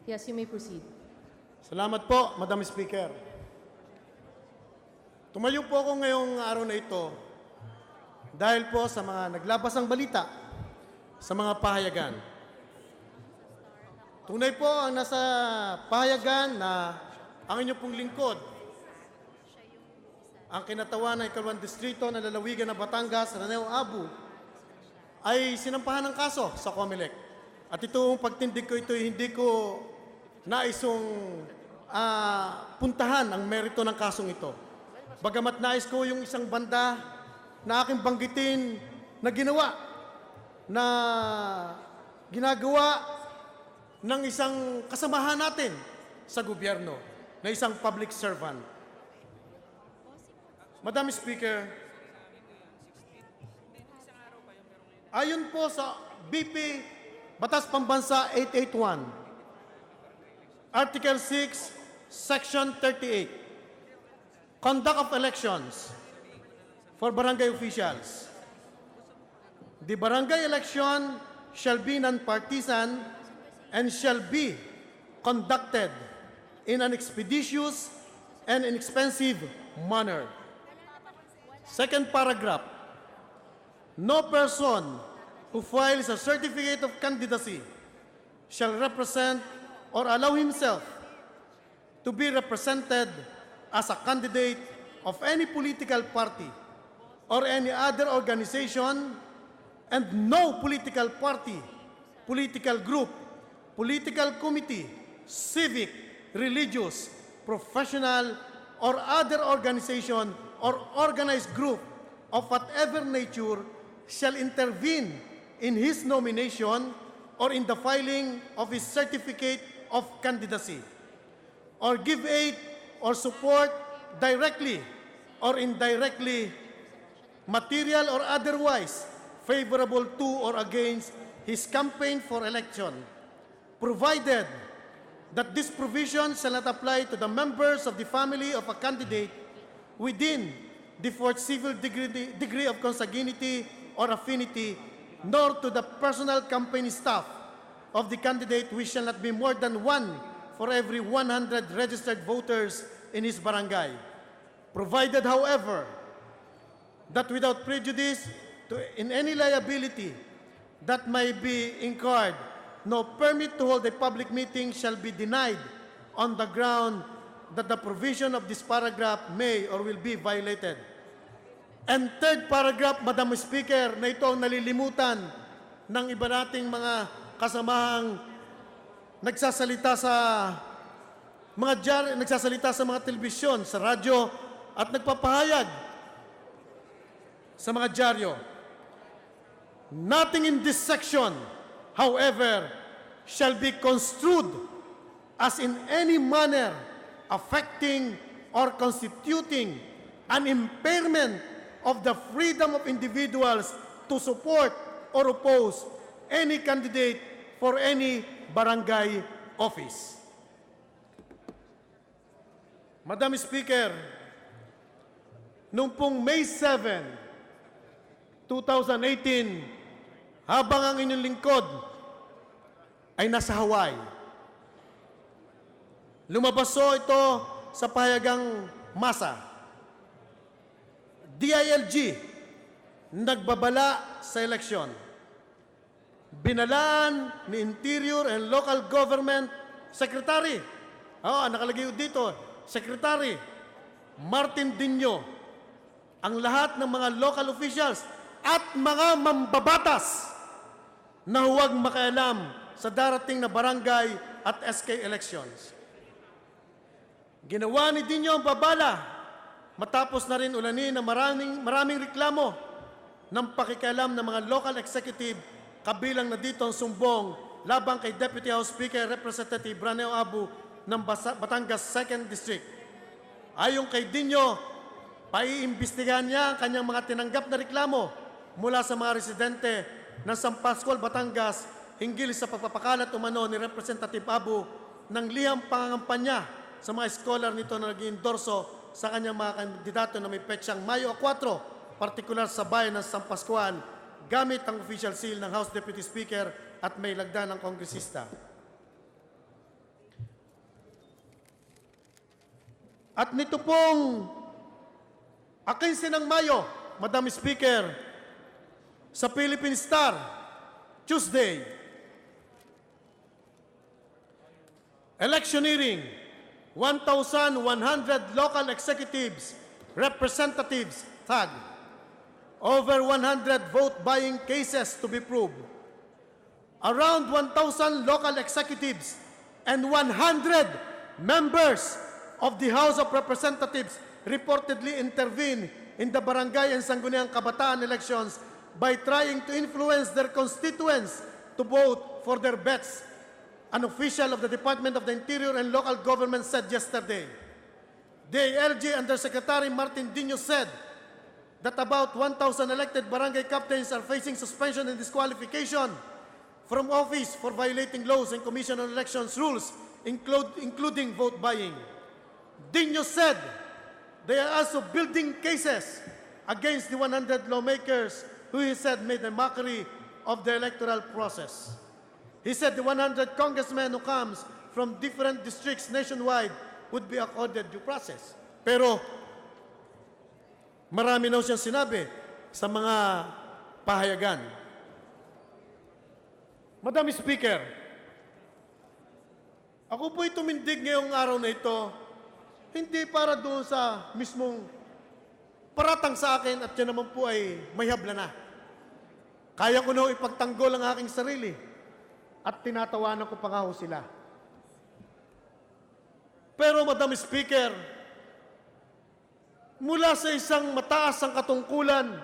Yes, you may proceed. Salamat po, Madam Speaker. Tumayo po ako ngayong araw na ito dahil po sa mga naglabas ng balita sa mga pahayagan. Tunay po ang nasa pahayagan na ang inyong pong lingkod, ang kinatawan ng Ikalawang Distrito ng lalawigan ng Batangas, Raneo Abu, ay sinampahan ng kaso sa COMELEC. At itong pagtindig ko ito, hindi ko naisong puntahan ang merito ng kasong ito. Bagamat nais ko yung isang banda na aking banggitin na ginagawa ng isang kasamahan natin sa gobyerno, na isang public servant. Madam Speaker, ayon po sa BP Batas Pambansa 881, Article 6, Section 38, Conduct of Elections for Barangay Officials. The barangay election shall be non-partisan and shall be conducted in an expeditious and inexpensive manner. Second paragraph, no person who files a certificate of candidacy shall represent or allow himself to be represented as a candidate of any political party or any other organization, and no political party, political group, political committee, civic, religious, professional, or other organization or organized group of whatever nature shall intervene in his nomination or in the filing of his certificate of candidacy, or give aid or support directly or indirectly, material or otherwise, favorable to or against his campaign for election, provided that this provision shall not apply to the members of the family of a candidate within the fourth civil degree of consanguinity or affinity, nor to the personal campaign staff of the candidate, which shall not be more than one for every 100 registered voters in his barangay. Provided, however, that without prejudice in any liability that may be incurred, no permit to hold a public meeting shall be denied on the ground that the provision of this paragraph may or will be violated. And third paragraph, Madam Speaker, na ito ang nalilimutan ng iba nating mga kasamahang nagsasalita sa mga telebisyon, sa radyo, at nagpapahayag sa mga dyaryo. Nothing in this section, however, shall be construed as in any manner affecting or constituting an impairment of the freedom of individuals to support or oppose any candidate for any barangay office. Madam Speaker, noong pong May 7, 2018, habang ang inyong lingkod ay nasa Hawaii, lumabas ito sa pahayagang masa. DILG, nagbabala sa eleksyon. Binalaan ni Interior and Local Government Secretary, nakalagay dito, Secretary Martin Dino, ang lahat ng mga local officials at mga mambabatas na huwag makialam sa darating na barangay at SK elections. Ginawa ni Dino ang babala matapos na rin ulanin ng maraming reklamo ng pakikialam ng mga local executive, kabilang na dito ang sumbong labang kay Deputy House Speaker Representative Braneo Abu ng Batangas 2nd District. Ayon kay Dino, paiimbestigahan niya ang kanyang mga tinanggap na reklamo mula sa mga residente ng San Pascual, Batangas hinggil sa pagpapakalat umano ni Representative Abu ng liham pangangampanya sa mga scholar nito na nag-endorso sa kanyang mga kandidato na may petsang Mayo 4, partikular sa bayan ng San Pascual, gamit ang official seal ng House Deputy Speaker at may lagda ng kongresista. At nito pong 15 ng Mayo, Madam Speaker, sa Philippine Star, Tuesday, electioneering, 1,100 local executives, representatives, tag, over 100 vote-buying cases to be proved. Around 1,000 local executives and 100 members of the House of Representatives reportedly intervened in the barangay and Sangguniang Kabataan elections by trying to influence their constituents to vote for their bets, an official of the Department of the Interior and Local Government said yesterday. DILG Undersecretary Martin Dino said that about 1,000 elected barangay captains are facing suspension and disqualification from office for violating laws and Commission on Elections rules, including vote buying. Dino said they are also building cases against the 100 lawmakers who he said made a mockery of the electoral process. He said the 100 congressmen who comes from different districts nationwide would be accorded due process. Pero marami na siyang sinabi sa mga pahayagan. Madam Speaker, ako po'y tumindig ngayong araw na ito hindi para doon sa mismong paratang sa akin at yan naman po ay may habla na. Kaya ko na ipagtanggol ang aking sarili at tinatawanan ko pa nga ho sila. Pero Madam Speaker, mula sa isang mataas ang katungkulan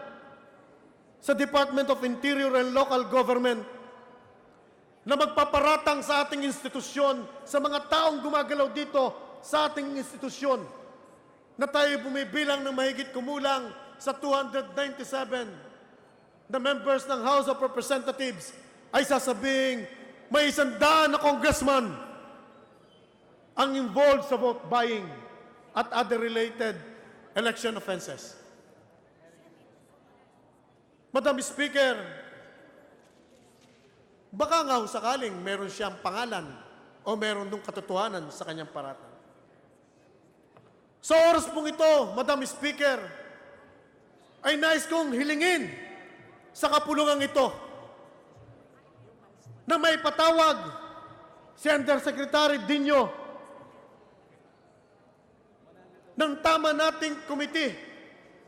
sa Department of Interior and Local Government na magpaparatang sa ating institusyon, sa mga taong gumagalaw dito sa ating institusyon, na tayo bumibilang ng mahigit kumulang sa 297 na members ng House of Representatives, ay sasabing may 100 na congressman ang involved sa vote buying at other related election offenses. Madam Speaker, baka nga sakaling meron siyang pangalan o meron nung katotohanan sa kanyang paratang. Sa oras pong ito, Madam Speaker, ay nais kong hilingin sa kapulungan ito na may patawag si Undersecretary Dino ng tama nating committee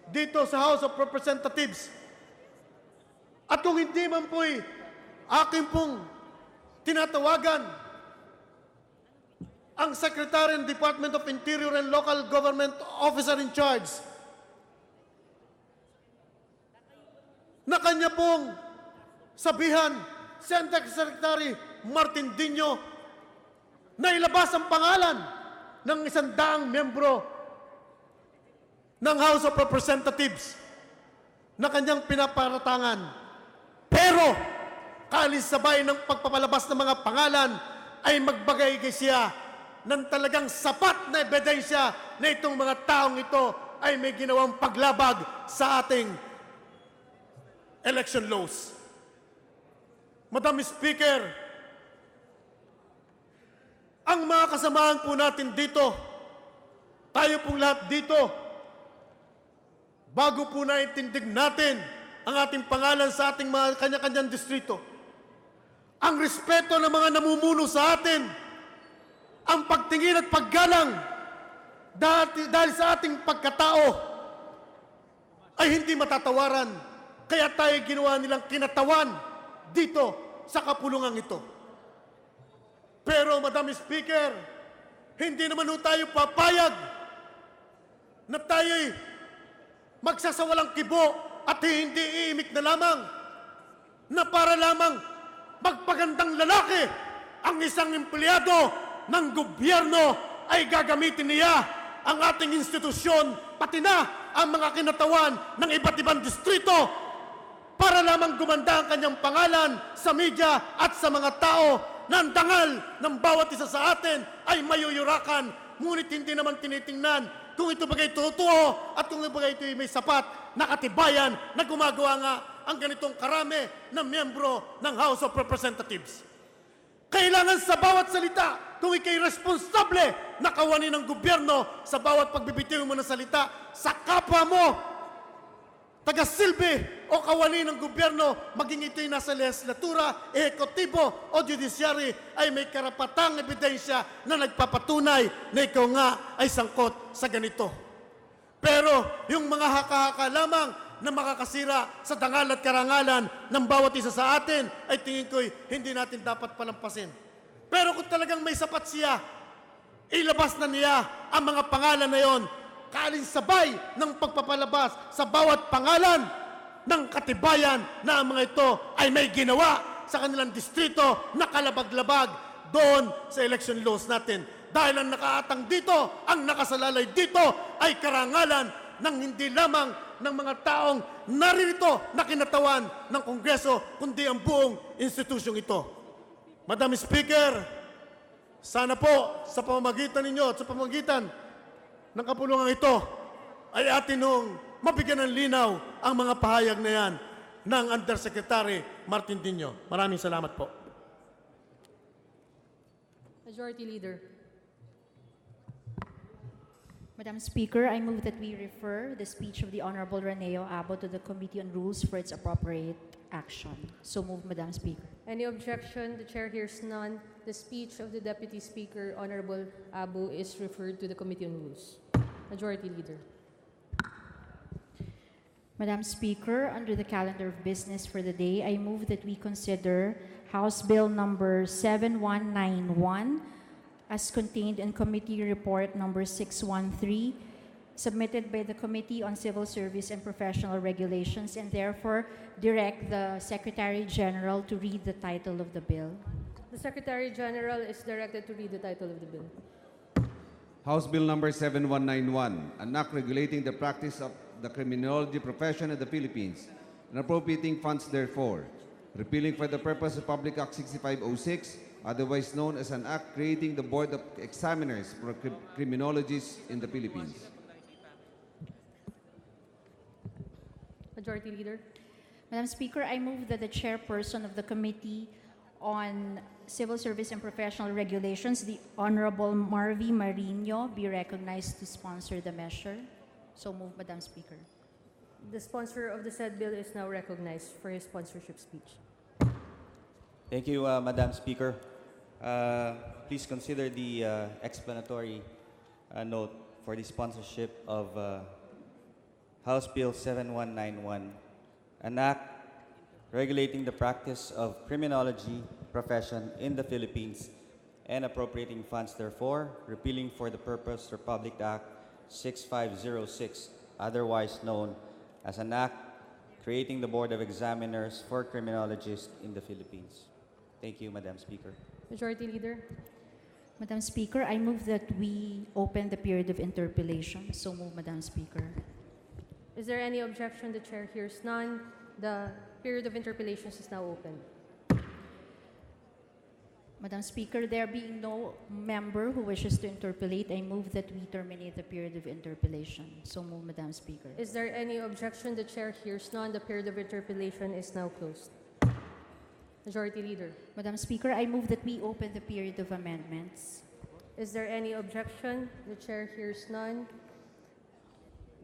dito sa House of Representatives. At kung hindi man po'y akin pong tinatawagan ang Secretary ng Department of Interior and Local Government Officer in charge na kanya pong sabihan si Undersecretary Martin Dino na ilabas ang pangalan ng 100 membro ng House of Representatives na kanyang pinaparatangan. Pero, kalisabay ng pagpapalabas ng mga pangalan ay magbagay kay siya ng talagang sapat na ebidensya na itong mga taong ito ay may ginawang paglabag sa ating election laws. Madam Speaker, ang mga kasamahan po natin dito, tayo pong lahat dito, bago po naintindig natin ang ating pangalan sa ating mga kanya-kanyang distrito, ang respeto ng mga namumuno sa atin, ang pagtingin at paggalang dahil sa ating pagkatao ay hindi matatawaran. Kaya tayo ginawa nilang kinatawan dito sa kapulungan ito. Pero Madam Speaker, hindi naman ho tayo papayag na tayo'y magsasawalang kibo at hindi iimik na lamang na para lamang magpagandang lalaki ang isang empleyado ng gobyerno ay gagamitin niya ang ating institusyon, pati na ang mga kinatawan ng iba't ibang distrito para lamang gumanda ang kanyang pangalan sa media at sa mga tao na ang dangal ng bawat isa sa atin ay mayuyurakan. Ngunit hindi naman tinitingnan kung ito bagay totoo at kung ito bagay ito may sapat na katibayan na gumagawa nga ang ganitong karami na miyembro ng House of Representatives. Kailangan sa bawat salita, kung ikay responsable na kawani ng gobyerno sa bawat pagbibitiw mo ng salita sa kapwa mo, taga-silbi o kawani ng gobyerno, maging ito'y nasa legislatura, ehekutibo o judiciary, ay may karapatang ebidensya na nagpapatunay na ikaw nga ay sangkot sa ganito. Pero yung mga haka-haka lamang na makakasira sa dangal at karangalan ng bawat isa sa atin, ay tingin ko'y hindi natin dapat palampasin. Pero kung talagang may sapat siya, ilabas na niya ang mga pangalan na yon, kalinsabay ng pagpapalabas sa bawat pangalan ng katibayan na ang mga ito ay may ginawa sa kanilang distrito na kalabag-labag doon sa election laws natin. Dahil ang nakaatang dito, ang nakasalalay dito ay karangalan ng hindi lamang ng mga taong naririto na kinatawan ng Kongreso, kundi ang buong institusyong ito. Madam Speaker, sana po sa pamamagitan ninyo at sa pamamagitan ng kapulungan ito ay atin nung mabigyan ng linaw ang mga pahayag na yan ng Undersecretary Martin Dino. Maraming salamat po. Majority Leader. Madam Speaker, I move that we refer the speech of the Honorable Reneo Abo to the Committee on Rules for its appropriate action. So move, Madam Speaker. Any objection? The chair hears none. The speech of the Deputy Speaker, Honorable Abu, is referred to the Committee on Rules. Majority Leader. Madam Speaker, under the calendar of business for the day, I move that we consider House Bill number 7191 as contained in Committee Report number 613, submitted by the Committee on Civil Service and Professional Regulations, and therefore direct the Secretary General to read the title of the bill. The Secretary General is directed to read the title of the bill. House Bill number 7191, an act regulating the practice of the criminology profession in the Philippines and appropriating funds therefore, repealing for the purpose of Public Act 6506, otherwise known as an act creating the Board of Examiners for Criminologists in the Philippines. Majority Leader. Madam Speaker, I move that the chairperson of the Committee on Civil Service and Professional Regulations, the Honorable Marvy Marino, be recognized to sponsor the measure. So move, Madam Speaker. The sponsor of the said bill is now recognized for his sponsorship speech. Thank you, Madam Speaker. Please consider the explanatory note for the sponsorship of House Bill 7191, an act regulating the practice of criminology profession in the Philippines and appropriating funds therefore, repealing for the purpose Republic Act 6506, otherwise known as an act creating the Board of Examiners for Criminologists in the Philippines. Thank you, Madam Speaker. Majority Leader. Madam Speaker, I move that we open the period of interpellation. So move, Madam Speaker. Is there any objection? The chair hears none. The period of interpellations is now open. Madam Speaker, there being no member who wishes to interpellate, I move that we terminate the period of interpellation. So move, Madam Speaker. Is there any objection? The chair hears none. The period of interpellation is now closed. Majority Leader. Madam Speaker, I move that we open the period of amendments. Is there any objection? The chair hears none.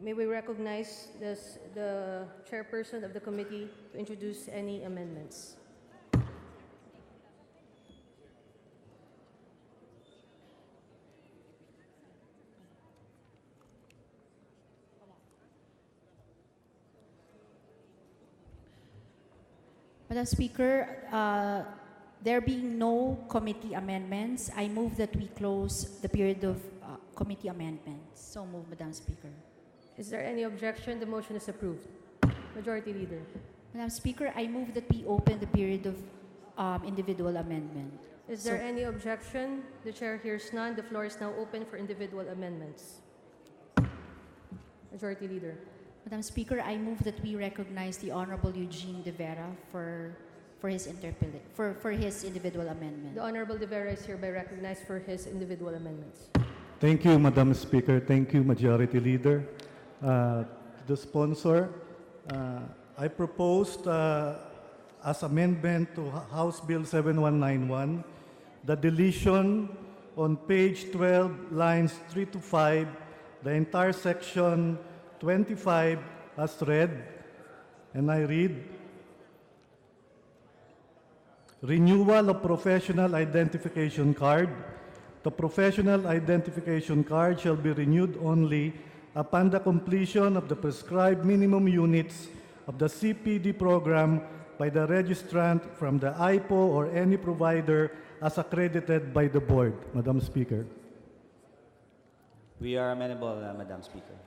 May we recognize the chairperson of the committee to introduce any amendments. Madam Speaker, there being no committee amendments, I move that we close the period of committee amendments. So move, Madam Speaker. Is there any objection? The motion is approved. Majority Leader. Madam Speaker, I move that we open the period of individual amendment. Is there any objection? The chair hears none. The floor is now open for individual amendments. Majority Leader. Madam Speaker, I move that we recognize the Honorable Eugene De Vera for his individual amendment. The Honorable De Vera is hereby recognized for his individual amendments. Thank you, Madam Speaker. Thank you, Majority Leader. The sponsor, I proposed as amendment to House Bill 7191, the deletion on page 12, lines 3 to 5, the entire section 25 as read, and I read, renewal of professional identification card. The professional identification card shall be renewed only upon the completion of the prescribed minimum units of the CPD program by the registrant from the IPO or any provider as accredited by the board. Madam Speaker. We are amenable, Madam Speaker.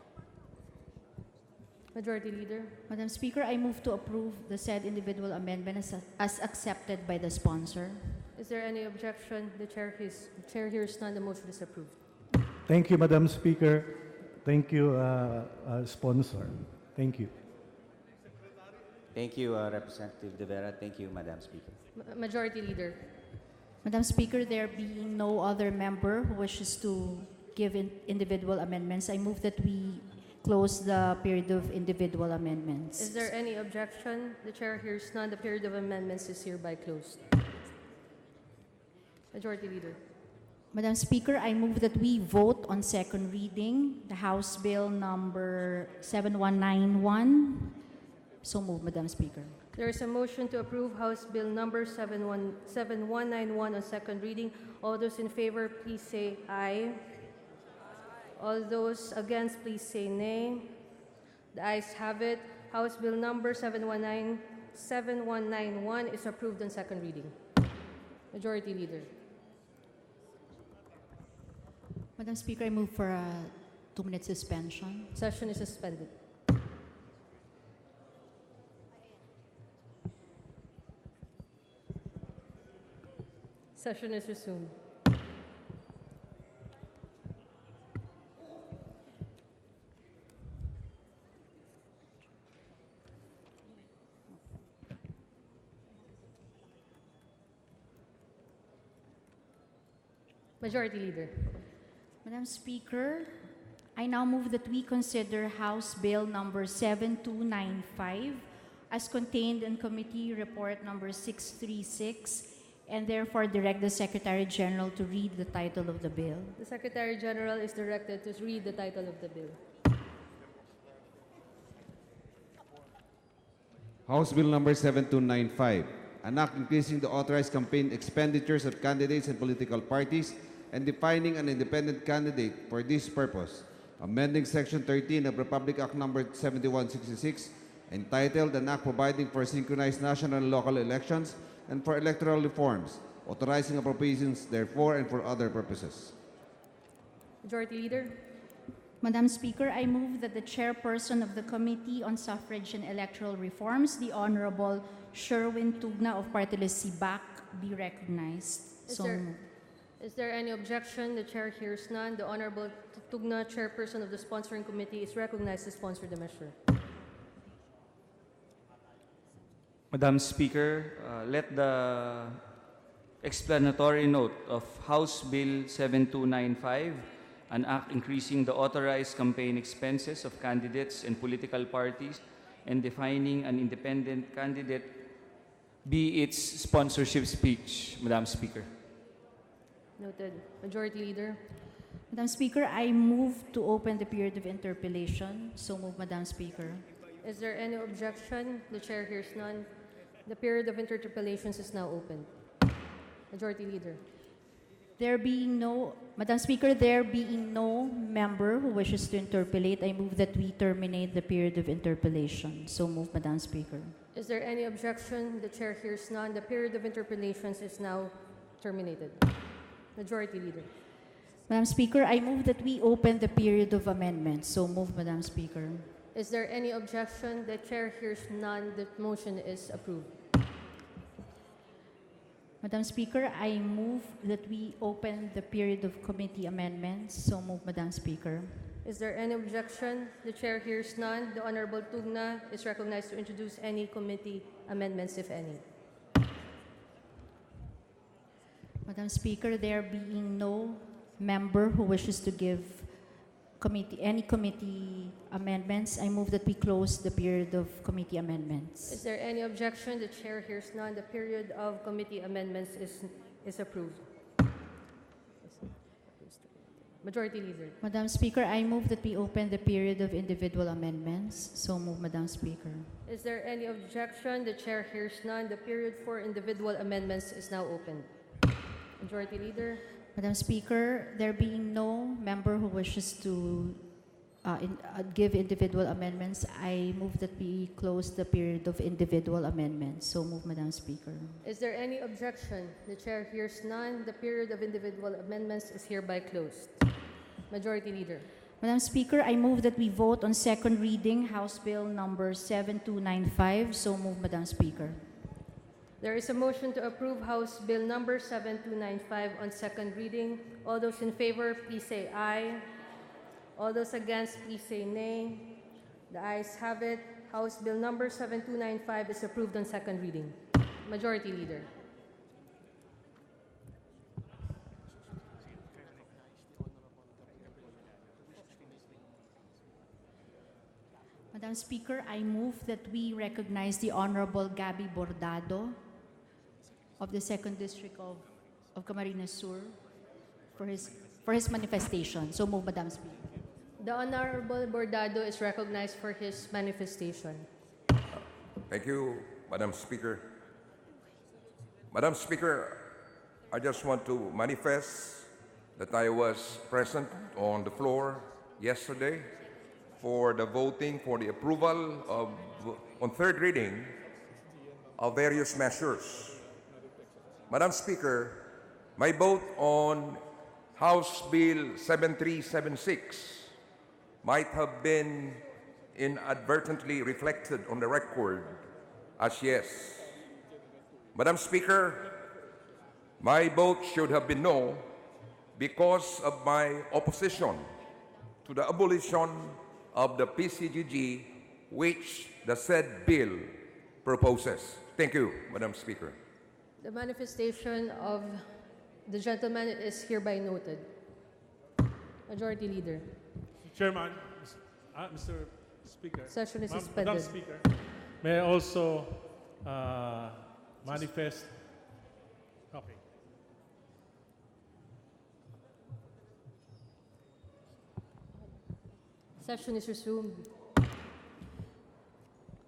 Majority Leader. Madam Speaker, I move to approve the said individual amendment as accepted by the sponsor. Is there any objection? The chair hears none. The motion is approved. Thank you, Madam Speaker. Thank you, sponsor. Thank you. Thank you, Representative De Vera. Thank you, Madam Speaker. Majority Leader. Madam Speaker, there being no other member who wishes to give individual amendments, I move that we close the period of individual amendments. Is there any objection? The chair hears none. The period of amendments is hereby closed. Majority Leader. Madam Speaker, I move that we vote on second reading the House Bill number 7191. So move, Madam Speaker. There is a motion to approve House Bill number 7191 on second reading. All those in favor, please say aye. All those against, please say nay. The ayes have it. House Bill number 7191 is approved on second reading. Majority Leader. Madam Speaker, I move for a 2-minute suspension. Session is suspended. Session is resumed. Majority Leader. Madam Speaker, I now move that we consider House Bill number 7295 as contained in Committee Report number 636 and therefore direct the Secretary General to read the title of the bill. The Secretary General is directed to read the title of the bill. House Bill number 7295, an act increasing the authorized campaign expenditures of candidates and political parties and defining an independent candidate for this purpose, amending Section 13 of Republic Act number 7166, entitled an act providing for synchronized national and local elections and for electoral reforms, authorizing appropriations therefore and for other purposes. Majority Leader. Madam Speaker, I move that the chairperson of the Committee on Suffrage and Electoral Reforms, the Honorable Sherwin Tugna of Party List CBAC, be recognized. Is there any objection? The chair hears none. The Honorable Tugna, chairperson of the sponsoring committee, is recognized to sponsor the measure. Madam Speaker, let the explanatory note of House Bill 7295, an act increasing the authorized campaign expenses of candidates and political parties and defining an independent candidate, be its sponsorship speech, Madam Speaker. Noted. Majority Leader. Madam Speaker, I move to open the period of interpellation. So move, Madam Speaker. Is there any objection? The Chair hears none. The period of interpellations is now open. Majority Leader. Madam Speaker, there being no member who wishes to interpellate, I move that we terminate the period of interpellation. So move, Madam Speaker. Is there any objection? The Chair hears none. The period of interpellations is now terminated. Majority Leader. Madam Speaker, I move that we open the period of amendments. So move, Madam Speaker. Is there any objection? The Chair hears none. The motion is approved. Madam Speaker, I move that we open the period of committee amendments. So move, Madam Speaker. Is there any objection? The Chair hears none. The Honorable Tugna is recognized to introduce any committee amendments, if any. Madam Speaker, there being no member who wishes to give any committee amendments, I move that we close the period of committee amendments. Is there any objection? The Chair hears none. The period of committee amendments is approved. Majority Leader. Madam Speaker, I move that we open the period of individual amendments. So move, Madam Speaker. Is there any objection? The Chair hears none. The period for individual amendments is now open. Majority Leader. Madam Speaker, there being no member who wishes to give individual amendments, I move that we close the period of individual amendments. So move, Madam Speaker. Is there any objection? The Chair hears none. The period of individual amendments is hereby closed. Majority Leader. Madam Speaker, I move that we vote on second reading House Bill number 7295. So move, Madam Speaker. There is a motion to approve House Bill number 7295 on second reading. All those in favor, please say aye. All those against, please say nay. The ayes have it. House Bill number 7295 is approved on second reading. Majority Leader. Madam Speaker, I move that we recognize the Honorable Gabby Bordado of the 2nd District of Camarines Sur for his manifestation. So move, Madam Speaker. The Honorable Bordado is recognized for his manifestation. Thank you, Madam Speaker. Madam Speaker, I just want to manifest that I was present on the floor yesterday for the voting for the approval of, on third reading of various measures. Madam Speaker, my vote on House Bill 7376 might have been inadvertently reflected on the record as yes. Madam Speaker, my vote should have been no because of my opposition to the abolition of the PCGG, which the said bill proposes. Thank you, Madam Speaker. The manifestation of the gentleman is hereby noted. Majority Leader. Chairman, Mr. Speaker. Session is Madam suspended. Speaker, may I also manifest? Okay. Session is resumed.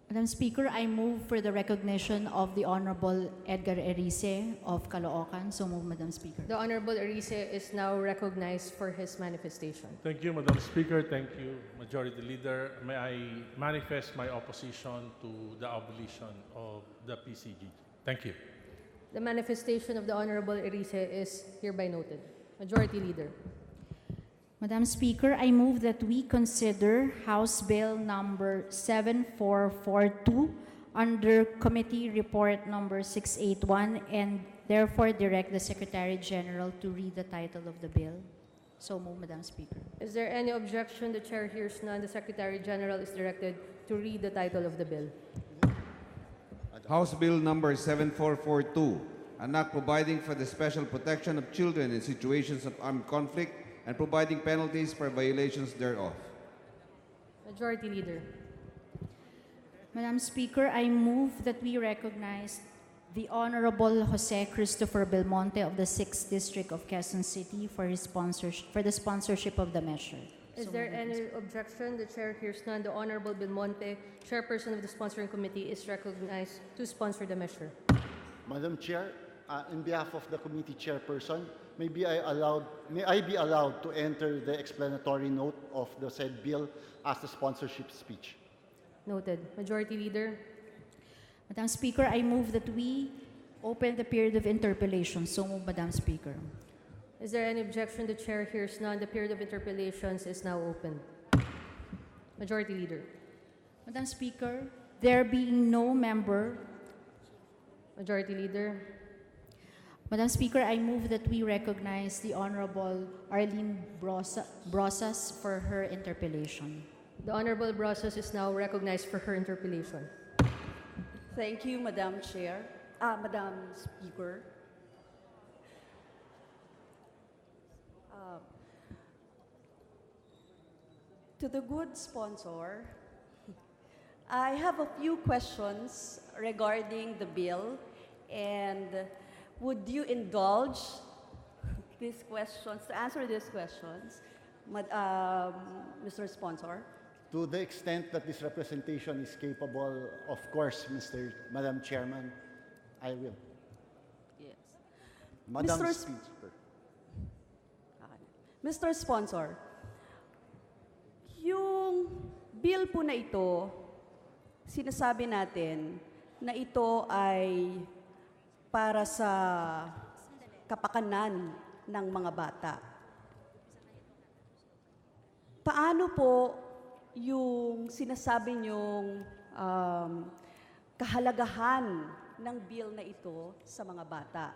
Madam Speaker, I move for the recognition of the Honorable Edgar Erice of Caloocan. So move, Madam Speaker. The Honorable Erice is now recognized for his manifestation. Thank you, Madam Speaker. Thank you, Majority Leader. May I manifest my opposition to the abolition of the PCG. Thank you. The manifestation of the Honorable Erice is hereby noted. Majority Leader. Madam Speaker, I move that we consider House Bill number 7442 under Committee Report number 681 and therefore direct the Secretary General to read the title of the bill. So move, Madam Speaker. Is there any objection? The Chair hears none. The Secretary General is directed to read the title of the bill. House Bill number 7442, an act providing for the special protection of children in situations of armed conflict and providing penalties for violations thereof. Majority Leader. Madam Speaker, I move that we recognize the Honorable Jose Christopher Belmonte of the 6th District of Quezon City for the sponsorship of the measure. Is there any objection? The Chair hears none. The Honorable Belmonte, Chairperson of the Sponsoring Committee, is recognized to sponsor the measure. Madam Chair, on behalf of the committee chairperson, may I be allowed to enter the explanatory note of the said bill as the sponsorship speech? Noted. Majority Leader. Madam Speaker, I move that we open the period of interpellation. So move, Madam Speaker. Is there any objection? The Chair hears none. The period of interpellations is now open. Majority Leader. Madam Speaker, there being no member. Majority Leader. Madam Speaker, I move that we recognize the Honorable Arlene Brosas for her interpellation. The Honorable Brosas is now recognized for her interpellation. Thank you, Madam Chair. Madam Speaker. To the good sponsor, I have a few questions regarding the bill, and would you indulge these questions, to answer these questions, Mr. Sponsor? To the extent that this representation is capable, of course, Madam Chairman, I will. Yes. Madam Mr. Speaker. Mr. Sponsor, yung bill po na ito, sinasabi natin na ito ay para sa kapakanan ng mga bata. Paano po yung sinasabi niyong kahalagahan ng bill na ito sa mga bata?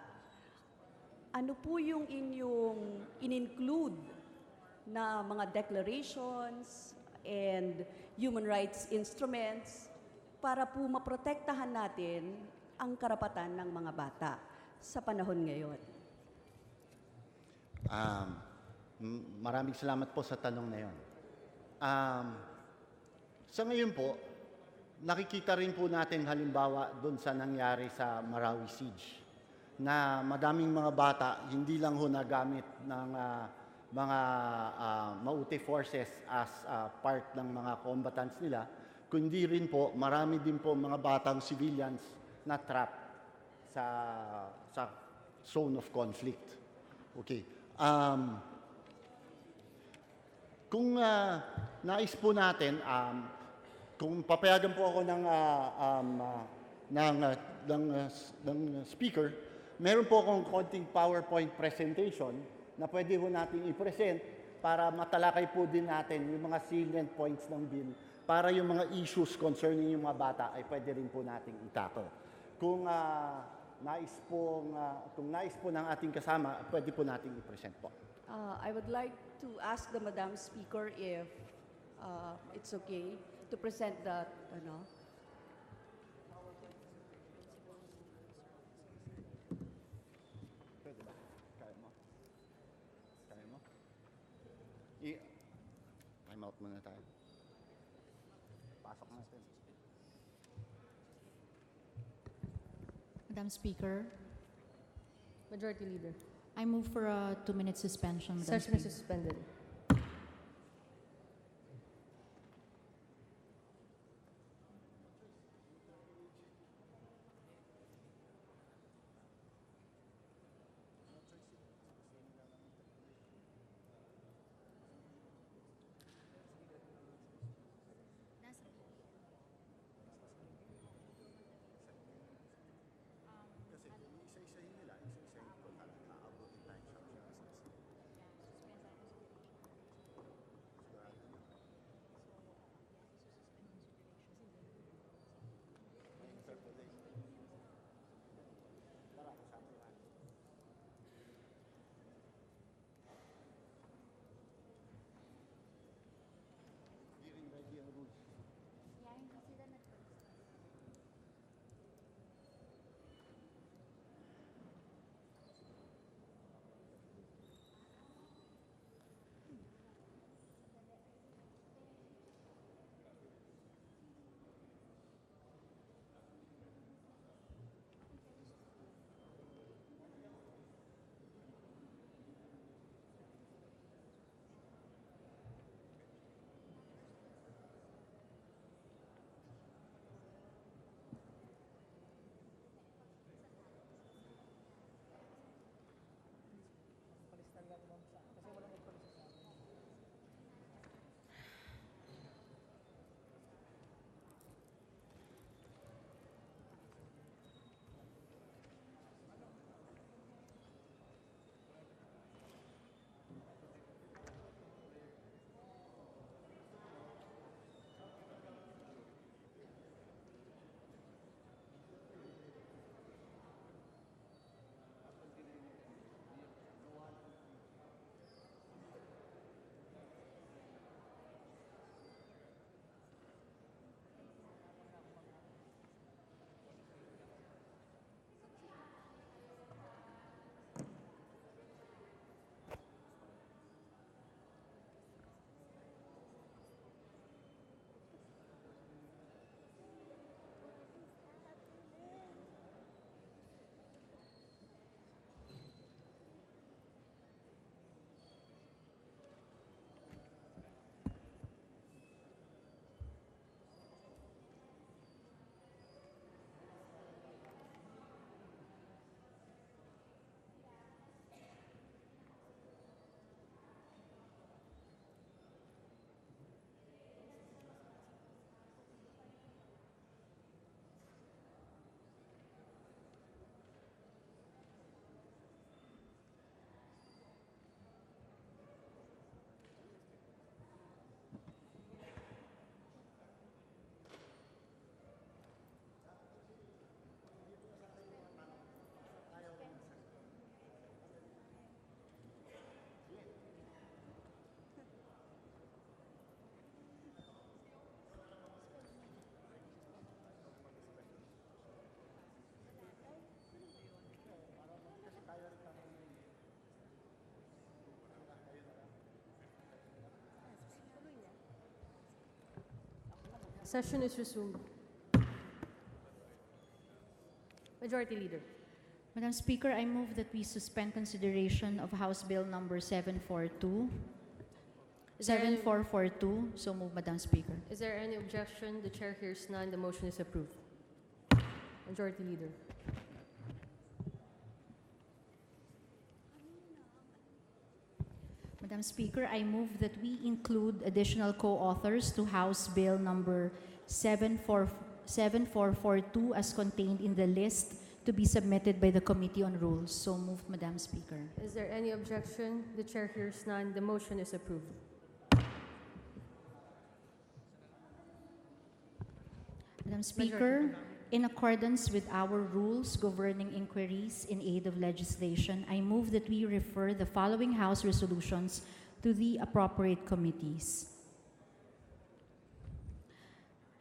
Ano po yung inyong in-include na mga declarations and human rights instruments para po maprotektahan natin ang karapatan ng mga bata sa panahon ngayon? Maraming salamat po sa tanong na yon. Sa ngayon po, nakikita rin po natin halimbawa doon sa nangyari sa Marawi Siege na madaming mga bata hindi lang ho nagamit ng mga Maute forces as part ng mga combatants nila, kundi rin po marami din po mga batang civilians na trap sa zone of conflict. Okay. Kung nais po natin, kung papayagan po ako ng speaker, meron po akong konting PowerPoint presentation na pwede po natin i-present para matalakay po din natin yung mga salient points ng bill para yung mga issues concerning yung mga bata ay pwede rin po nating itackle. Kung nais po ng ating kasama, pwede po nating i-present po. I would like to ask the Madam Speaker if it's okay to present the, Pwede ba? Kaya mo? Kaya mo? Time out muna tayo. Pasok natin. Madam Speaker, Majority Leader. I move for a 2-minute suspension. Madam Session is Speaker. suspended. Session is resumed. Majority Leader. Madam Speaker, I move that we suspend consideration of House Bill number 7442. Is there any- 7442. So move, Madam Speaker. Is there any objection? The chair hears none. The motion is approved. Majority Leader. Madam Speaker, I move that we include additional co-authors to House Bill number 7442 as contained in the list to be submitted by the Committee on Rules. So moved, Madam Speaker. Is there any objection? The chair hears none. The motion is approved. Madam Speaker, in accordance with our rules governing inquiries in aid of legislation, I move that we refer the following House resolutions to the appropriate committees.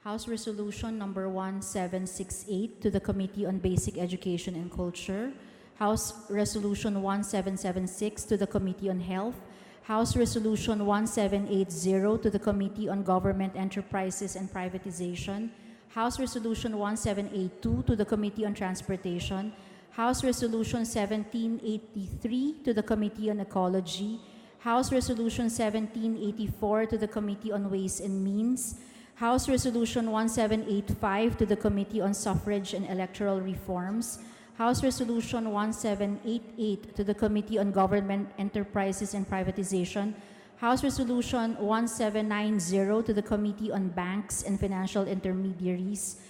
House Resolution number 1768 to the Committee on Basic Education and Culture. House Resolution 1776 to the Committee on Health. House Resolution 1780 to the Committee on Government Enterprises and Privatization. House Resolution 1782 to the Committee on Transportation. House Resolution 1783 to the Committee on Ecology. House Resolution 1784 to the Committee on Ways and Means. House Resolution 1785 to the Committee on Suffrage and Electoral Reforms. House Resolution 1788 to the Committee on Government Enterprises and Privatization. House Resolution 1790 to the Committee on Banks and Financial Intermediaries.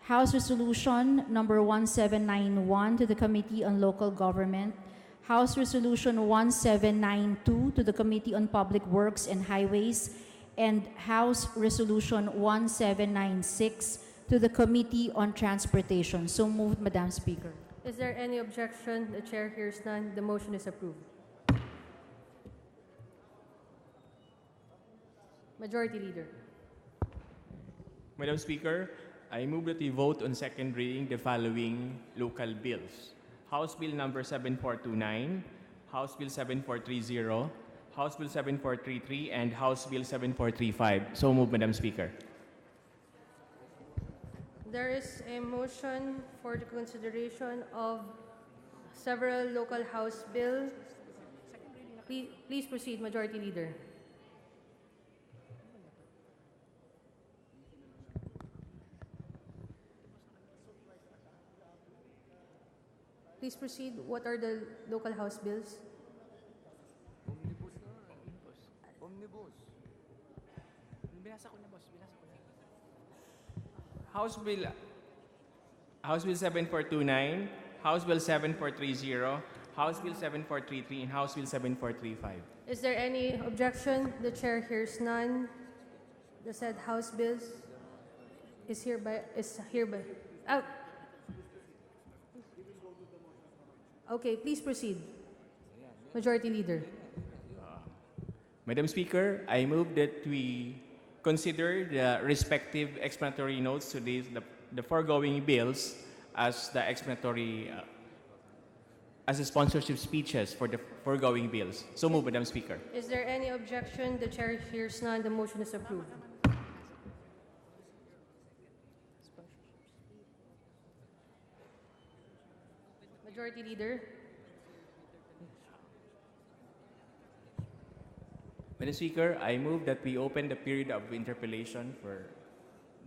House Resolution number 1791 to the Committee on Local Government. House Resolution 1792 to the Committee on Public Works and Highways. And House Resolution 1796 to the Committee on Transportation. So moved, Madam Speaker. Is there any objection? The chair hears none. The motion is approved. Majority Leader. Madam Speaker, I move that we vote on second reading the following local bills. House Bill number 7429, House Bill 7430, House Bill 7433, and House Bill 7435. So move, Madam Speaker. There is a motion for the consideration of several local House bills. Please proceed, Majority Leader. Please proceed. What are the local House bills? House Bill 7429, House Bill 7430, House Bill 7433, and House Bill 7435. Is there any objection? The chair hears none. The said House bills is hereby out. Okay, please proceed. Majority Leader. Madam Speaker, I move that we consider the respective explanatory notes to the foregoing bills as the explanatory, as the sponsorship speeches for the foregoing bills. So move, Madam Speaker. Is there any objection? The chair hears none. The motion is approved. Majority Leader. Madam Speaker, I move that we open the period of interpellation for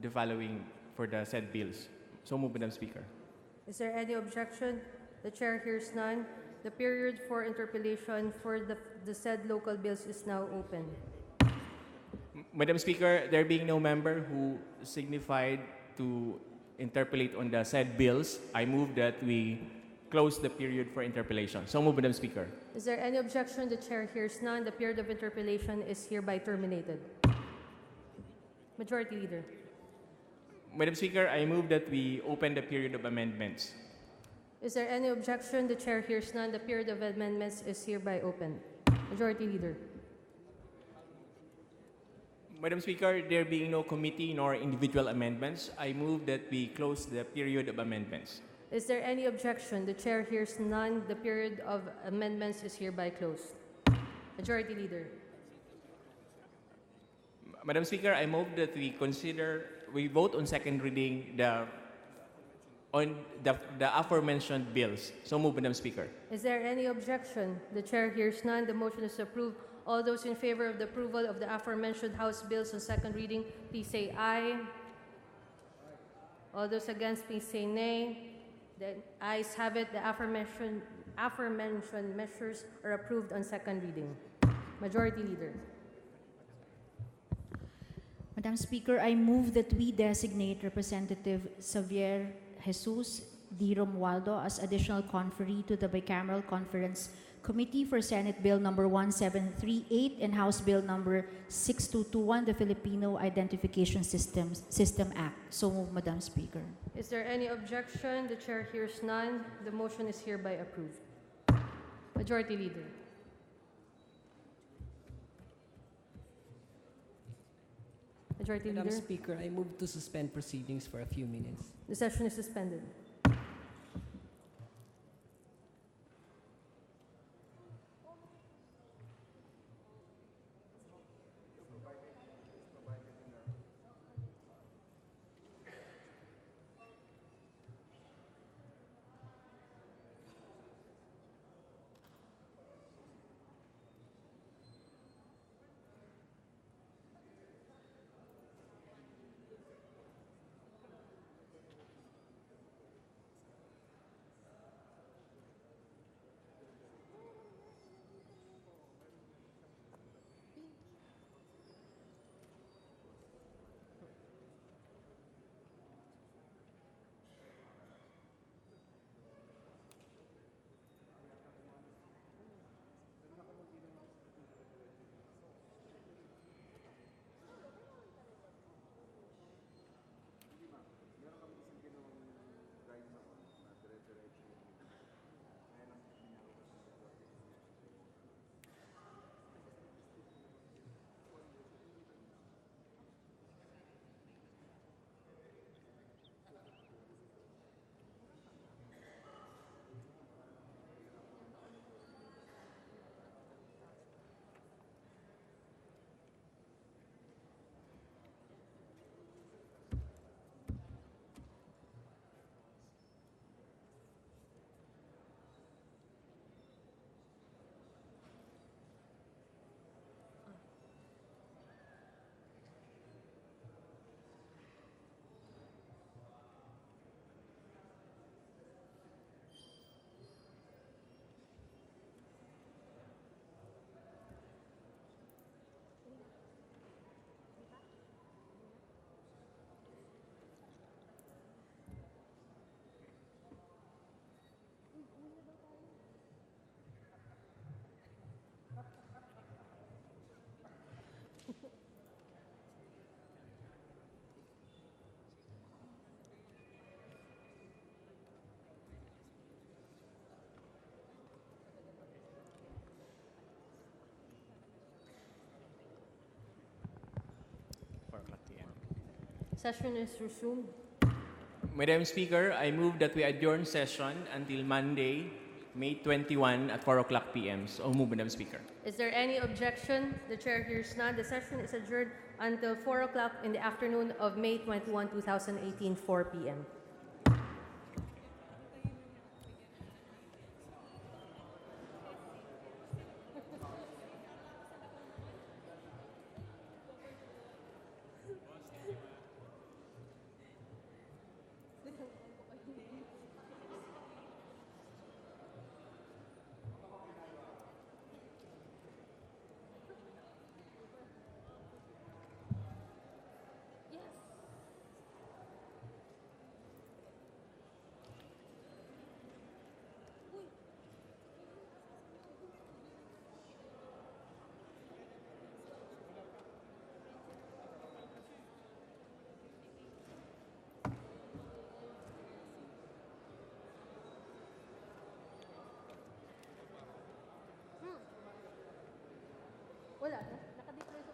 the following, for the said bills. So move, Madam Speaker. Is there any objection? The chair hears none. The period for interpellation for the said local bills is now open. Madam Speaker, there being no member who signified to interpellate on the said bills, I move that we close the period for interpellation. So move, Madam Speaker. Is there any objection? The chair hears none. The period of interpellation is hereby terminated. Majority Leader. Madam Speaker, I move that we open the period of amendments. Is there any objection? The chair hears none. The period of amendments is hereby open. Majority Leader. Madam Speaker, there being no committee nor individual amendments, I move that we close the period of amendments. Is there any objection? The chair hears none. The period of amendments is hereby closed. Majority Leader. Madam Speaker, I move that we consider we vote on second reading the aforementioned bills. So move, Madam Speaker. Is there any objection? The chair hears none. The motion is approved. All those in favor of the approval of the aforementioned House bills on second reading, please say aye. All those against, please say nay. The ayes have it. The aforementioned measures are approved on second reading. Majority Leader. Madam Speaker, I move that we designate Representative Xavier Jesus D. Romualdo as additional conferee to the Bicameral Conference Committee for Senate Bill number 1738 and House Bill number 6221, the Filipino Identification System Act. So move, Madam Speaker. Is there any objection? The chair hears none. The motion is hereby approved. Majority Leader. Majority Madam Leader. Speaker, I move to suspend proceedings for a few minutes. The session is suspended. Session is resumed. Madam Speaker, I move that we adjourn session until Monday, May 21 at 4 o'clock p.m. So move, Madam Speaker. Is there any objection? The chair hears none. The session is adjourned until 4 o'clock in the afternoon of May 21, 2018, 4 p.m.